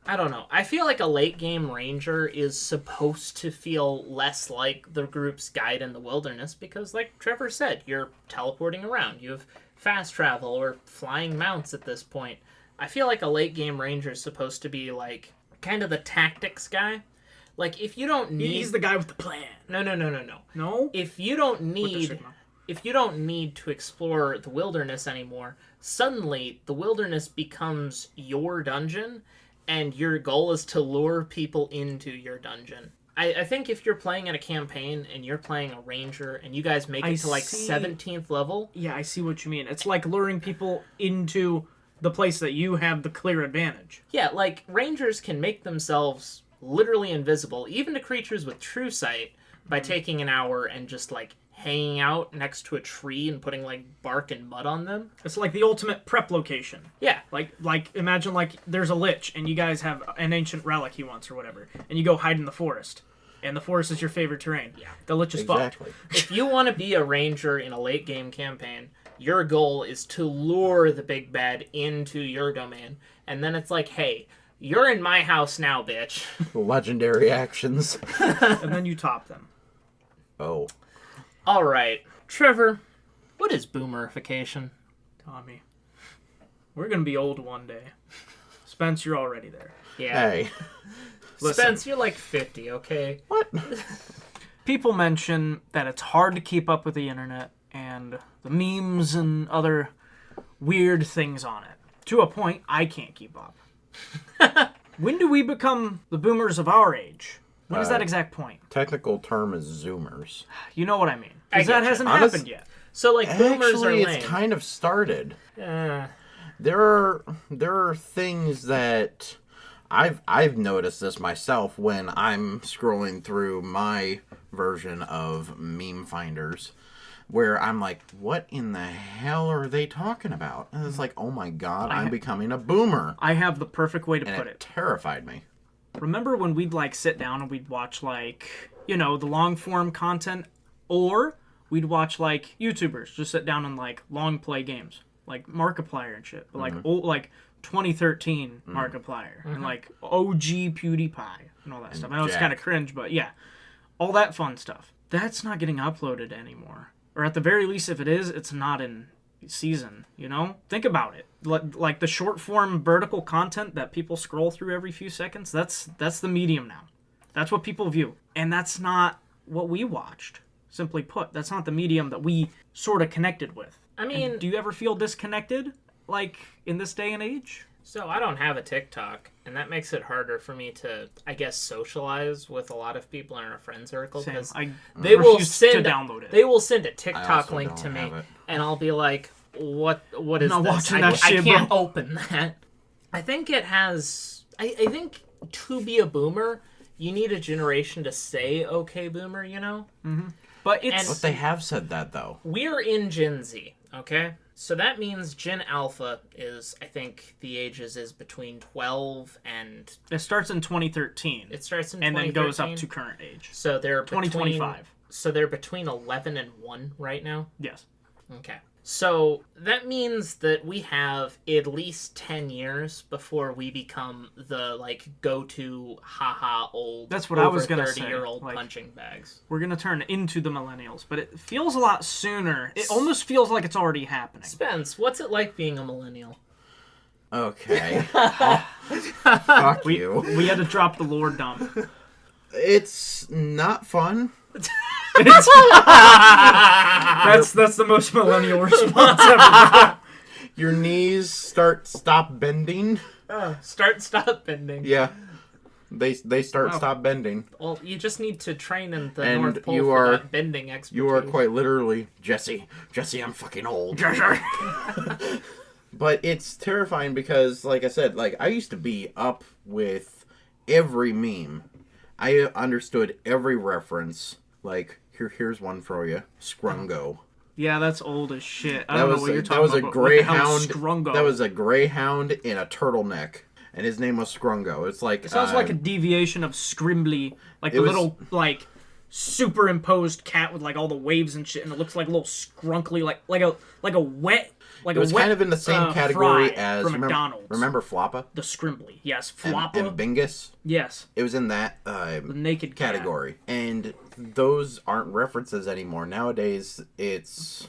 I don't know. I feel like a late game ranger is supposed to feel less like the group's guide in the wilderness because, like Trevor said, you're teleporting around. You have fast travel or flying mounts at this point. I feel like a late game ranger is supposed to be like kind of the tactics guy. Like if you don't need, He's the guy with the plan. No. No? If you don't need to explore the wilderness anymore, suddenly the wilderness becomes your dungeon, and your goal is to lure people into your dungeon. I think if you're playing in a campaign and you're playing a ranger and you guys make it to like 17th level... Yeah, I see what you mean. It's like luring people into the place that you have the clear advantage. Yeah, like rangers can make themselves literally invisible, even to creatures with true sight, by taking an hour and just like hanging out next to a tree and putting like bark and mud on them. It's like the ultimate prep location. Yeah. Like imagine like there's a lich and you guys have an ancient relic he wants or whatever, and you go hide in the forest. And the forest is your favorite terrain. Yeah. The lich is Exactly. fucked. If you want to be a ranger in a late game campaign, your goal is to lure the big bad into your domain. And then it's like, hey, you're in my house now, bitch. Legendary actions. And then you top them. Oh. All right. Trevor, what is boomerification? Tommy. We're going to be old one day. Spence, you're already there. Yeah. Hey. Listen. Spence, you're like 50, okay? What? People mention that it's hard to keep up with the internet and the memes and other weird things on it. To a point, I can't keep up. When do we become the boomers of our age? When is that exact point? Technical term is Zoomers. You know what I mean. I Because that getcha. hasn't Honest- happened yet. So, like, boomers are Actually, lame. it's kind of started. Uh, There are things that I've noticed this myself when I'm scrolling through my version of meme finders, where I'm like, what in the hell are they talking about? And it's like, oh my god, I'm becoming a boomer. I have the perfect way to And put it it. terrified me. Remember when we'd like sit down and we'd watch like, you know, the long form content, or we'd watch like YouTubers just sit down and like long play games, like Markiplier and shit, but like old, like 2013 Markiplier and like OG PewDiePie and all that stuff. I know it's Jack. kind of cringe, but yeah, all that fun stuff. That's not getting uploaded anymore, or at the very least, if it is, it's not in season. You know, think about it. Like the short form vertical content that people scroll through every few seconds. That's the medium now. That's what people view, and that's not what we watched. Simply put, that's not the medium that we sort of connected with. I mean, And do you ever feel disconnected, like, in this day and age? so I don't have a TikTok, and that makes it harder for me to, I guess, socialize with a lot of people in our friend circle Same. because I they will refuse send to download it. They will send a I TikTok also link don't to me, have it. and I'll be like, "What is not this? watching I that shit, I can't bro." open that." I think it has. I think to be a boomer, you need a generation to say "Okay, boomer." You know. But it's But they have said that though. We're in Gen Z, okay? So that means Gen Alpha is, I think, the ages is between 12 and... it starts in 2013, It starts in and then goes up 2013. to current age. So they're 2025. So they're between 11 and 1 right now? Yes. Okay. So that means that we have at least 10 years before we become the, like, go-to, haha, old, That's what I was gonna 30-year-old say, like- punching bags. We're gonna turn into the millennials, but it feels a lot sooner. It almost feels like it's already happening. Spence, what's it like being a millennial? Okay. Fuck you. We had to drop the lore dump. It's not fun. That's the most millennial response ever. Your knees stop bending. Stop bending. Yeah. They start Wow. stop bending. Well, you just need to train in the And North Pole you for are- that bending expertise. You are quite literally Jesse, I'm fucking old. But it's terrifying because, like I said, like I used to be up with every meme. I understood every reference. Like here's one for you, Scrungo. Yeah, that's old as shit. I That don't know was what you're that talking was a about. but what the hell greyhound. is Scrungo? That was a greyhound in a turtleneck, and his name was Scrungo. It's like It sounds like a deviation of Scrimbly, like the was- little like superimposed cat with like all the waves and shit, and it looks like a little scrunkly, like a wet. Like It was a wet, kind of in the same category fry as from remember, McDonald's. remember Floppa The Scrimbly, yes. and, Floppa, and Bingus. yes. It was in that The naked cat. category, and those aren't references anymore. Nowadays, it's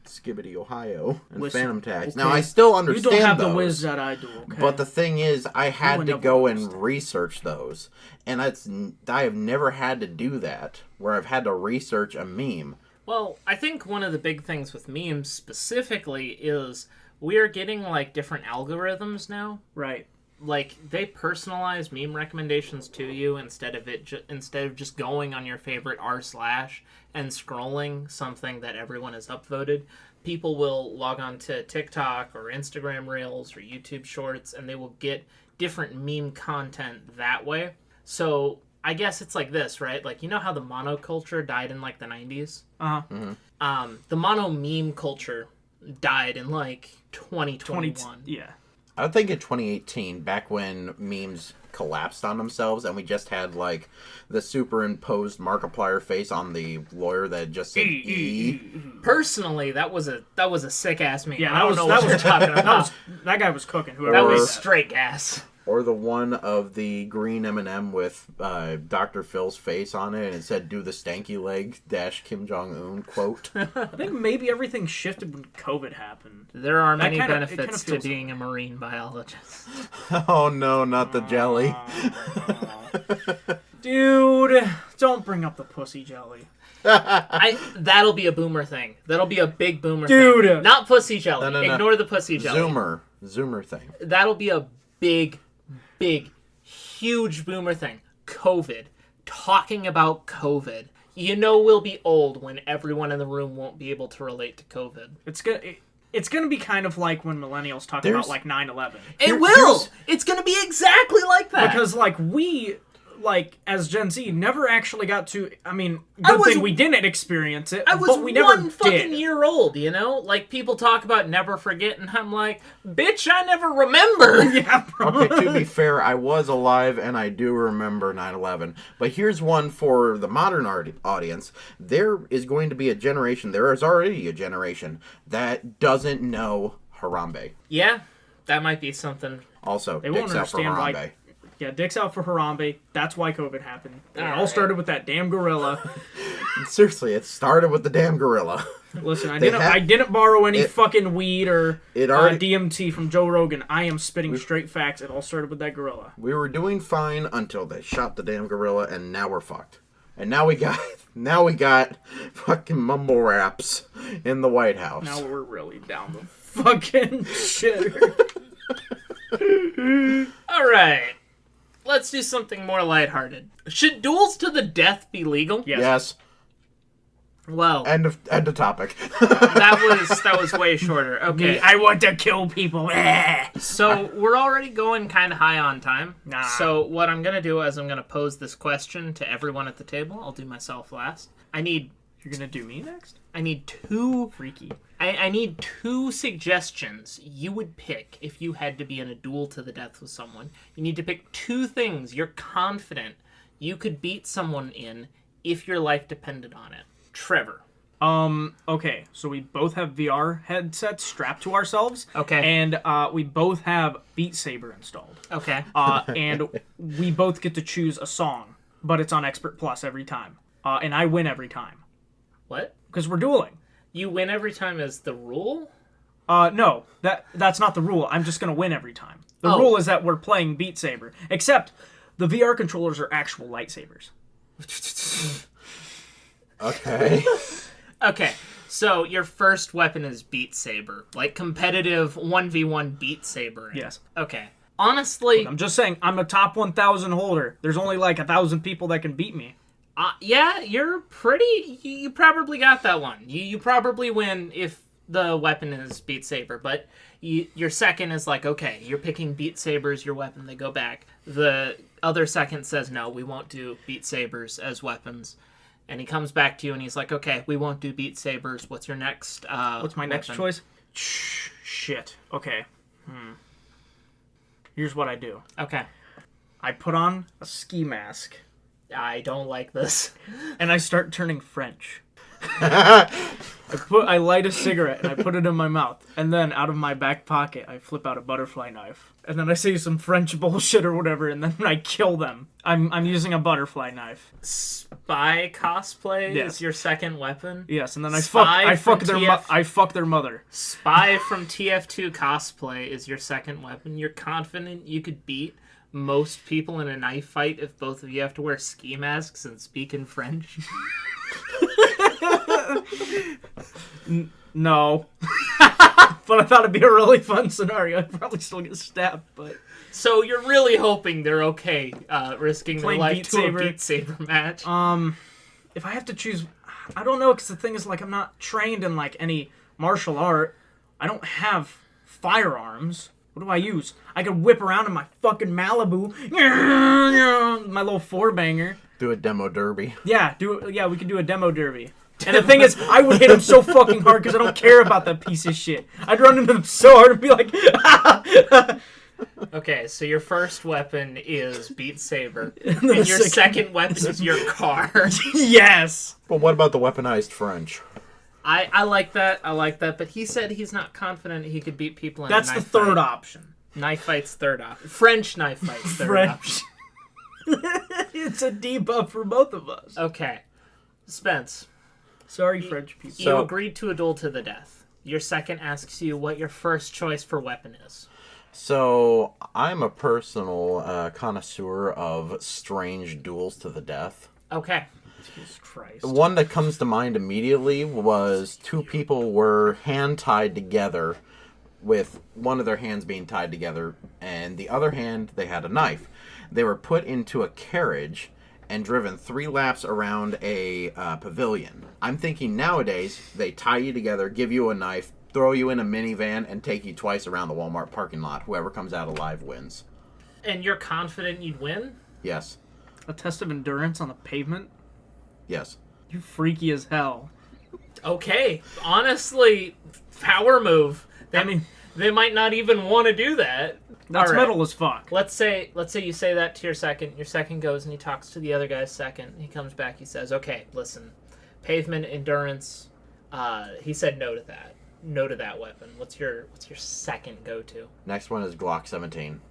Skibbity Ohio and Listen, Phantom Tags. okay. Now I still You understand don't have those, the whiz that I do, okay? but the thing is, I had would to never go and understand. research those, and I have never had to do that where I've had to research a meme. Well, I think one of the big things with memes specifically is we are getting like different algorithms now. right. Like they personalize meme recommendations to you instead of just going on your favorite r/ and scrolling something that everyone has upvoted. People will log on to TikTok or Instagram Reels or YouTube Shorts, and they will get different meme content that way. So I guess it's like this, right? Like, you know how the monoculture died in, like, the 90s? Uh-huh. Mm-hmm. The mono meme culture died in, like, 2021. Yeah. I think in 2018, back when memes collapsed on themselves and we just had, like, the superimposed Markiplier face on the lawyer that just said E. Personally, that was a sick-ass meme. Yeah, I don't know what you're talking about. That guy was cooking. That Whoever was made that. straight gas. Or the one of the green M&M with Dr. Phil's face on it, and it said, "Do the stanky leg - Kim Jong-un," quote. I think maybe everything shifted when COVID happened. There are many kinda benefits to feels being a marine biologist. Oh no, not the jelly. Dude, don't bring up the pussy jelly. That'll be a boomer thing. That'll be a big boomer Dude. thing. Not pussy jelly. No. Ignore the pussy jelly. Zoomer thing. That'll be a big, huge boomer thing. COVID. Talking about COVID. You know we'll be old when everyone in the room won't be able to relate to COVID. It's gonna be kind of like when millennials talk about like 9/11. It will! It's gonna be exactly like that! Because we as Gen Z never actually got to. I mean, good thing we didn't experience it. I was but we never one fucking did. year old, you know? Like, people talk about never forget, and I'm like, bitch, I never remember! Yeah, bro. Okay, to be fair, I was alive and I do remember 9/11. But here's one for the modern audience. There is going to be a generation, there is already a generation, that doesn't know Harambe. Yeah, that might be something. Also, They won't dicks out for understand Harambe. Yeah, dicks out for Harambe. That's why COVID happened. It all right. started with that damn gorilla. Seriously, it started with the damn gorilla. Listen, I They didn't borrow any fucking weed or DMT from Joe Rogan. I am spitting straight facts. It all started with that gorilla. We were doing fine until they shot the damn gorilla, and now we're fucked. And now we got fucking mumble raps in the White House. Now we're really down the fucking shitter. Alright. Let's do something more lighthearted. Should duels to the death be legal? Yes. Well, End of topic. that was way shorter. Okay. I want to kill people. So we're already going kind of high on time. Nah. So what I'm gonna do is I'm gonna pose this question to everyone at the table. I'll do myself last. You're gonna do me next? I need two. Freaky. I need two suggestions you would pick if you had to be in a duel to the death with someone. You need to pick two things you're confident you could beat someone in if your life depended on it. Trevor. Okay, so we both have VR headsets strapped to ourselves. Okay. And we both have Beat Saber installed. Okay. And we both get to choose a song, but it's on Expert Plus every time. And I win every time. What? Because we're dueling. You win every time as the rule? No, that's not the rule. I'm just gonna win every time. The rule is that we're playing Beat Saber. Except, the VR controllers are actual lightsabers. Okay. Okay, so your first weapon is Beat Saber. Like competitive 1v1 Beat Saber. Yes. Okay. Honestly, I'm just saying, I'm a top 1,000 holder. There's only like 1,000 people that can beat me. yeah, you're pretty... You probably got that one. You probably win if the weapon is Beat Saber, but your second is like, okay, you're picking Beat Saber as your weapon. They go back. The other second says, no, we won't do Beat Sabers as weapons. And he comes back to you and he's like, okay, we won't do Beat Sabers. What's your next What's my next weapon? choice? Shit. Okay. Here's what I do. Okay. I put on a ski mask, I don't like this. and I start turning French. I light a cigarette and I put it in my mouth, and then out of my back pocket I flip out a butterfly knife, and then I say some French bullshit or whatever, and then I kill them. I'm using a butterfly knife. Spy cosplay Yes. is your second weapon? Yes, and then I Spy fuck from I fuck their mother. Spy from TF2 cosplay is your second weapon. You're confident you could beat most people in a knife fight if both of you have to wear ski masks and speak in French? No. But I thought it'd be a really fun scenario. I'd probably still get stabbed, but... So you're really hoping they're okay risking their Playing life Beat to Saber. a Beat Saber match? If I have to choose... I don't know, because the thing is, like, I'm not trained in, like, any martial art. I don't have firearms, What do I use? I could whip around in my fucking Malibu. My little four-banger. Do a demo derby. Yeah, we could do a demo derby. And the thing is, I would hit him so fucking hard because I don't care about that piece of shit. I'd run into him so hard and be like, Okay, so your first weapon is Beat Saber. And your second weapon is your car. yes! But what about the weaponized French? I like that, but he said he's not confident he could beat people in That's a knife the third fight. option. Knife fight's third option. French knife fight's third French. option. It's a debuff for both of us. Okay. Spence. Sorry, French people. You agreed to a duel to the death. Your second asks you what your first choice for weapon is. So, I'm a personal connoisseur of strange duels to the death. Okay. Jesus Christ. The one that comes to mind immediately was two people were hand-tied together with one of their hands being tied together, and the other hand, they had a knife. They were put into a carriage and driven 3 laps around a pavilion. I'm thinking nowadays, they tie you together, give you a knife, throw you in a minivan, and take you twice around the Walmart parking lot. Whoever comes out alive wins. And you're confident you'd win? Yes. A test of endurance on the pavement? Yes. You freaky as hell. Okay. Honestly, power move. They might not even want to do that. That's All right. metal as fuck. Let's say you say that to your second. Your second goes and he talks to the other guy's second. He comes back. He says, "Okay, listen, pavement endurance." He said no to that. No to that weapon. What's your second go to? Next one is Glock 17.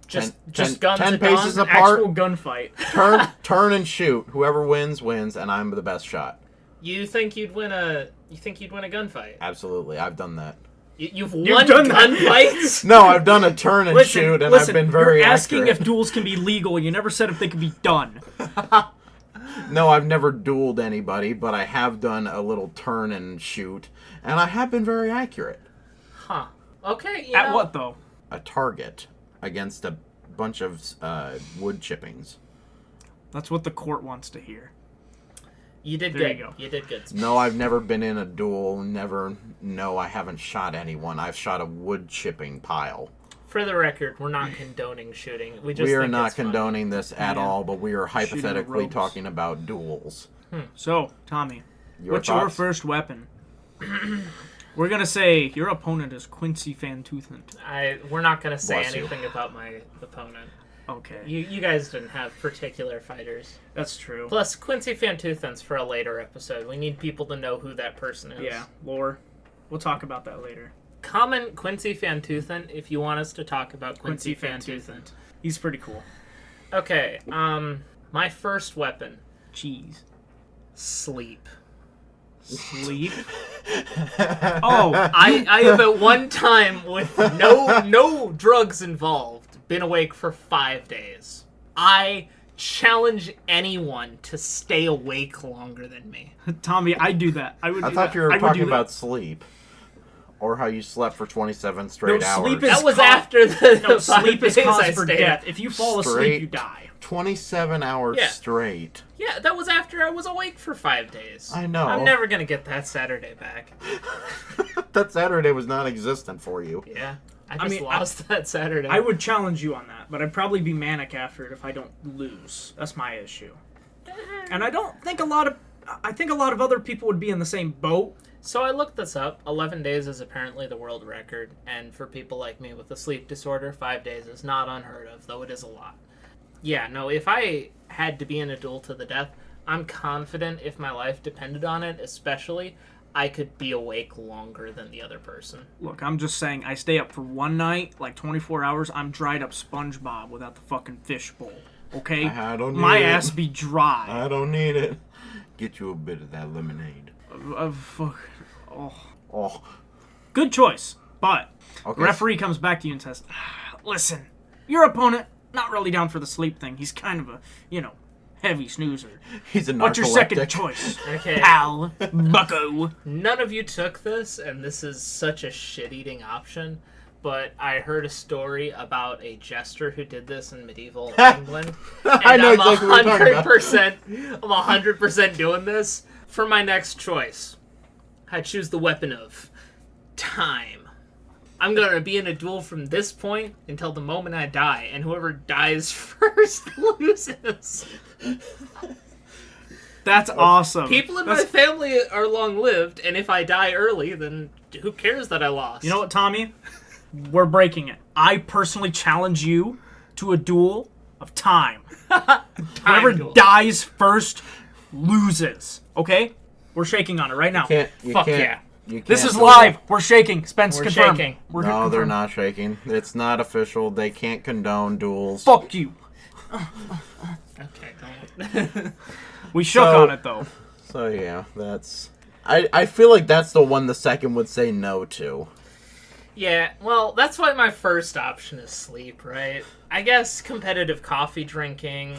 Just 10 guns 10 and paces guns? apart. Actual gunfight. Turn and shoot. Whoever wins, and I'm the best shot. You think you'd win a gunfight? Absolutely, I've done that. You've done won that. gunfights? No, I've done a turn and shoot, and I've been very you're asking accurate. if duels can be legal. You never said if they could be done. No, I've never dueled anybody, but I have done a little turn and shoot, and I have been very accurate. Huh. Okay. At what, though? A target against a bunch of wood chippings. That's what the court wants to hear. You did There good. you go. You did good. No, I've never been in a duel. No, I haven't shot anyone. I've shot a wood chipping pile. For the record, we're not condoning shooting. We are think not it's funny. condoning this at all, but we are Shooting the hypothetically ropes. talking about duels. So, Tommy, what's thoughts? your first weapon? We're gonna say your opponent is Quincy Van Toothen. We're not gonna say Bless you. anything about my opponent. Okay, You guys didn't have particular fighters. that's true. Plus, Quincy Van Toothen's for a later episode. We need people to know who that person is. Yeah, lore. We'll talk about that later. Comment Quincy Van Toothen if you want us to talk about Quincy Van Toothen. He's pretty cool. Okay, my first weapon, Jeez. sleep. Sleep. Oh, I have at one time with no drugs involved been awake for 5 days. I challenge anyone to stay awake longer than me. Tommy, I do that. I would. I do thought that. you were I would talking do that. about sleep. Or how you slept for 27 straight No, hours. sleep is- That was cause- after the No, 5 sleep is days cause I for stayed death. up. If you fall asleep, Straight. you die. 27 hours Yeah. straight. Yeah, that was after I was awake for 5 days. I know. I'm never gonna get that Saturday back. That Saturday was non-existent for you. Yeah. I just mean, lost that Saturday. I would challenge you on that, but I'd probably be manic after it if I don't lose. That's my issue. And I think a lot of other people would be in the same boat. So I looked this up. 11 days is apparently the world record, and for people like me with a sleep disorder, 5 days is not unheard of, though it is a lot. Yeah, no, if I had to be in a duel to the death, I'm confident if my life depended on it, especially, I could be awake longer than the other person. Look, I'm just saying, I stay up for one night, like 24 hours, I'm dried up SpongeBob without the fucking fishbowl. Okay? I don't My need it. ass be dry. I don't need it. Get you a bit of that lemonade. Oh. Good choice, but Okay. the referee comes back to you and says, listen, your opponent, not really down for the sleep thing. He's kind of a, heavy snoozer. He's a narcoleptic. What's your second choice? Okay. Pal, bucko. None of you took this, and this is such a shit-eating option, but I heard a story about a jester who did this in medieval England. And I know I'm exactly what you're talking about. 100% doing this. For my next choice, I choose the weapon of time. I'm gonna be in a duel from this point until the moment I die, and whoever dies first loses. That's awesome. People in my family are long-lived, and if I die early, then who cares that I lost? You know what, Tommy? We're breaking it. I personally challenge you to a duel of time. Whoever dies first loses. Okay? We're shaking on it right now. Fuck yeah. This is live. We're shaking. Spence, We're confirm. shaking. No, they're not shaking. It's not official. They can't condone duels. Fuck you. Okay, don't. We shook on it, though. So, yeah, that's... I feel like that's the one the second would say no to. Yeah, well, that's why my first option is sleep, right? I guess competitive coffee drinking...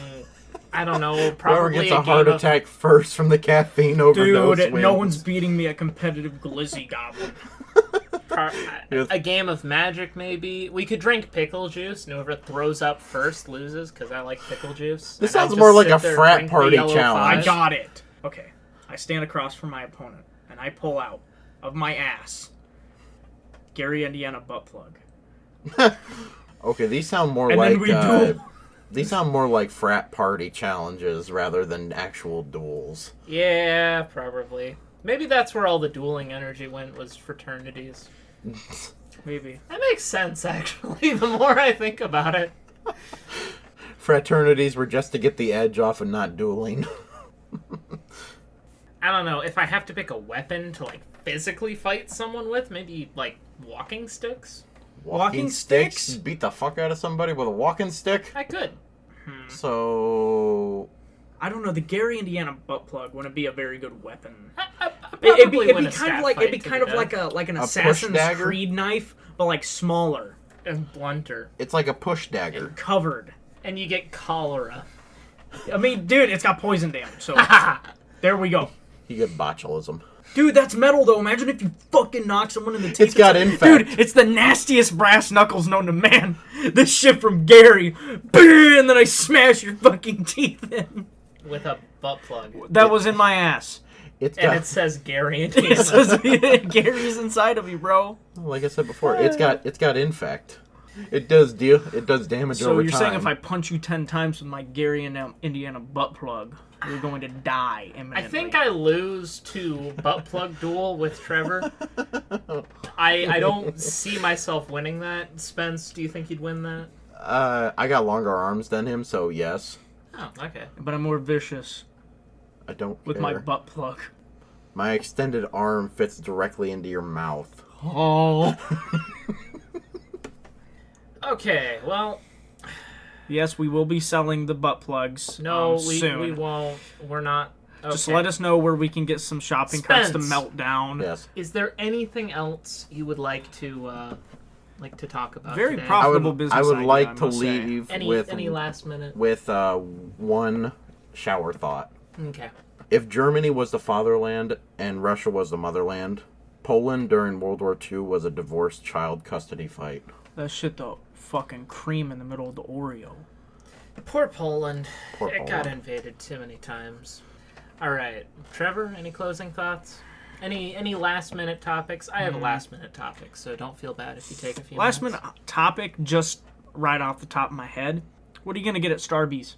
I don't know, probably Whoever gets a heart attack first from the caffeine overdose Dude, wins. no one's beating me at competitive glizzy goblin. A game of Magic, maybe. We could drink pickle juice, and whoever throws up first loses, because I like pickle juice. This sounds more like a frat party challenge. I got it. Okay. I stand across from my opponent, and I pull out of my ass Gary, Indiana butt plug. Okay, these sound more and like... then we duel. These sound more like frat party challenges rather than actual duels. Yeah, probably. Maybe that's where all the dueling energy went, was fraternities. Maybe. That makes sense, actually, the more I think about it. Fraternities were just to get the edge off and not dueling. I don't know, if I have to pick a weapon to, like, physically fight someone with, maybe, like, walking sticks? Walking sticks? Beat the fuck out of somebody with a walking stick? I could. So... I don't know, the Gary, Indiana butt plug wouldn't be a very good weapon. It'd It'd be kind of like an Assassin's dagger? Creed knife, but like smaller and blunter. It's like a push dagger. and covered. And you get cholera. I mean, dude, it's got poison damage, so there we go. You get botulism. Dude, that's metal, though. Imagine if you fucking knock someone in the teeth. It's got infect. Dude, it's the nastiest brass knuckles known to man. This shit from Gary. And then I smash your fucking teeth in. With a butt plug. That was in my ass. And it says Gary and It says Gary's inside of you, bro. Like I said before, it's got infect. It does damage over time. So you're saying if I punch you 10 times with my Gary and Indiana butt plug, you're going to die imminently? I think I lose to butt plug duel with Trevor. I don't see myself winning that. Spence, do you think you'd win that? I got longer arms than him, so yes. Oh, okay. But I'm more vicious I don't with care. my butt plug. My extended arm fits directly into your mouth. Oh. Okay, well... Yes, we will be selling the butt plugs No, soon. we won't. We're not... Okay. Just let us know where we can get some shopping carts to Spence. melt down. Yes. Is there anything else you would like to talk about Very today? profitable business I would idea, like I to must say. leave Any last minute? with one shower thought. Okay. If Germany was the fatherland and Russia was the motherland, Poland during World War II was a divorced child custody fight. That shit, the fucking cream in the middle of the Oreo. Poor Poland. Poor It got Poland. invaded too many times. All right, Trevor. Any closing thoughts? Any last minute topics? I have a last minute topic, so don't feel bad if you take a few. Last minutes. minute topic, just right off the top of my head. What are you gonna get at Starbucks?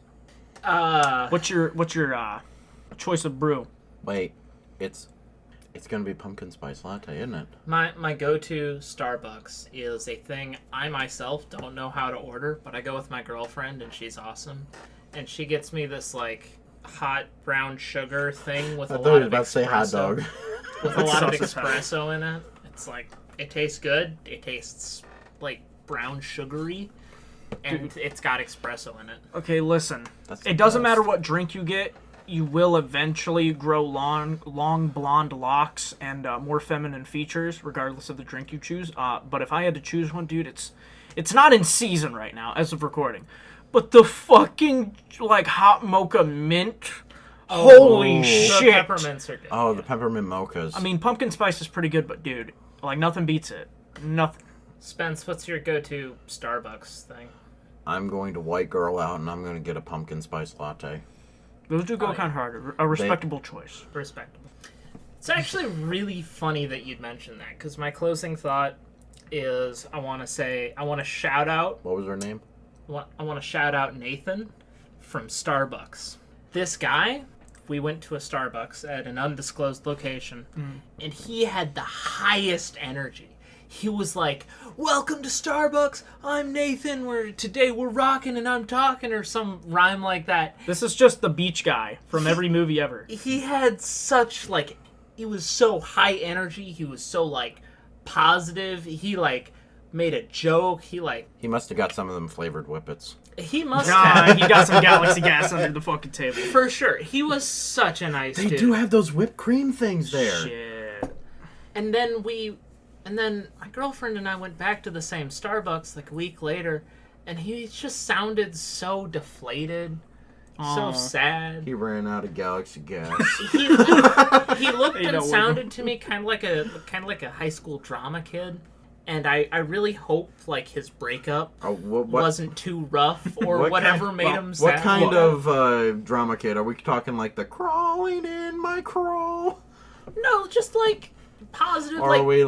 What's your choice of brew? Wait, it's gonna be pumpkin spice latte, isn't it? My go-to Starbucks is a thing I myself don't know how to order, but I go with my girlfriend and she's awesome, and she gets me this like hot brown sugar thing with I a thought lot you were of about to say hot espresso. dog. With a lot of That's so espresso in it. It's like it tastes good. It tastes like brown sugary, and it's got espresso in it. Okay, listen. That's It doesn't the best. matter what drink you get. You will eventually grow long blonde locks and more feminine features, regardless of the drink you choose. But if I had to choose one, dude, it's not in season right now as of recording. But the fucking like hot mocha mint, holy The shit! peppermints are good. Oh, the peppermint mochas. I mean, pumpkin spice is pretty good, but dude, like nothing beats it. Nothing. Spence, what's your go-to Starbucks thing? I'm going to white girl out and I'm going to get a pumpkin spice latte. Those do go Oh, yeah. kind of hard. A respectable choice. Respectable. It's actually really funny that you'd mention that, because my closing thought, is I want to shout out. What was her name? I want to shout out Nathan from Starbucks. This guy, we went to a Starbucks at an undisclosed location, and he had the highest energy. He was like, "Welcome to Starbucks. I'm Nathan. Today we're rocking and I'm talking," or some rhyme like that. This is just the beach guy from every movie ever. He had such he was so high energy. He was so positive. He made a joke. He must have got some of them flavored whippets. He must Nah, have. he got some Galaxy gas under the fucking table. For sure. He was such a nice They dude. do have those whipped cream things there. Shit. And then my girlfriend and I went back to the same Starbucks a week later, and he just sounded so deflated, so sad. He ran out of Galaxy gas. He looked Hey, and no, sounded to me kind of like a high school drama kid. And I really hope his breakup wasn't too rough or whatever made him sad. What kind of drama kid? Are we talking the crawling in my crawl? No, just positive. Or are we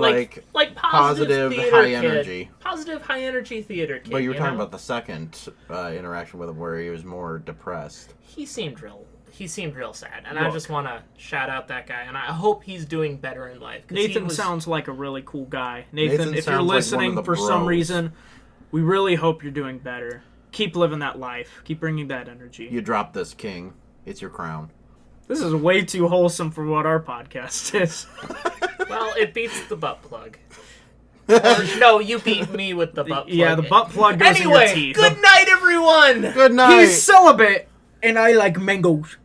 positive theater high kid. energy? Positive high energy theater kid. But you were talking know? about the second interaction with him where he was more depressed. He seemed real sad, and Look. I just want to shout out that guy, and I hope he's doing better in life. Nathan sounds like a really cool guy. Nathan, if sounds you're like one of listening the for some bros. reason, we really hope you're doing better. Keep living that life. Keep bringing that energy. You dropped this, king. It's your crown. This is way too wholesome for what our podcast is. Well, it beats the butt plug. Or, no, you beat me with the butt plug. Yeah, the butt plug goes in your Anyway, teeth. good night, everyone! Good night. He's celibate, and I like mangoes.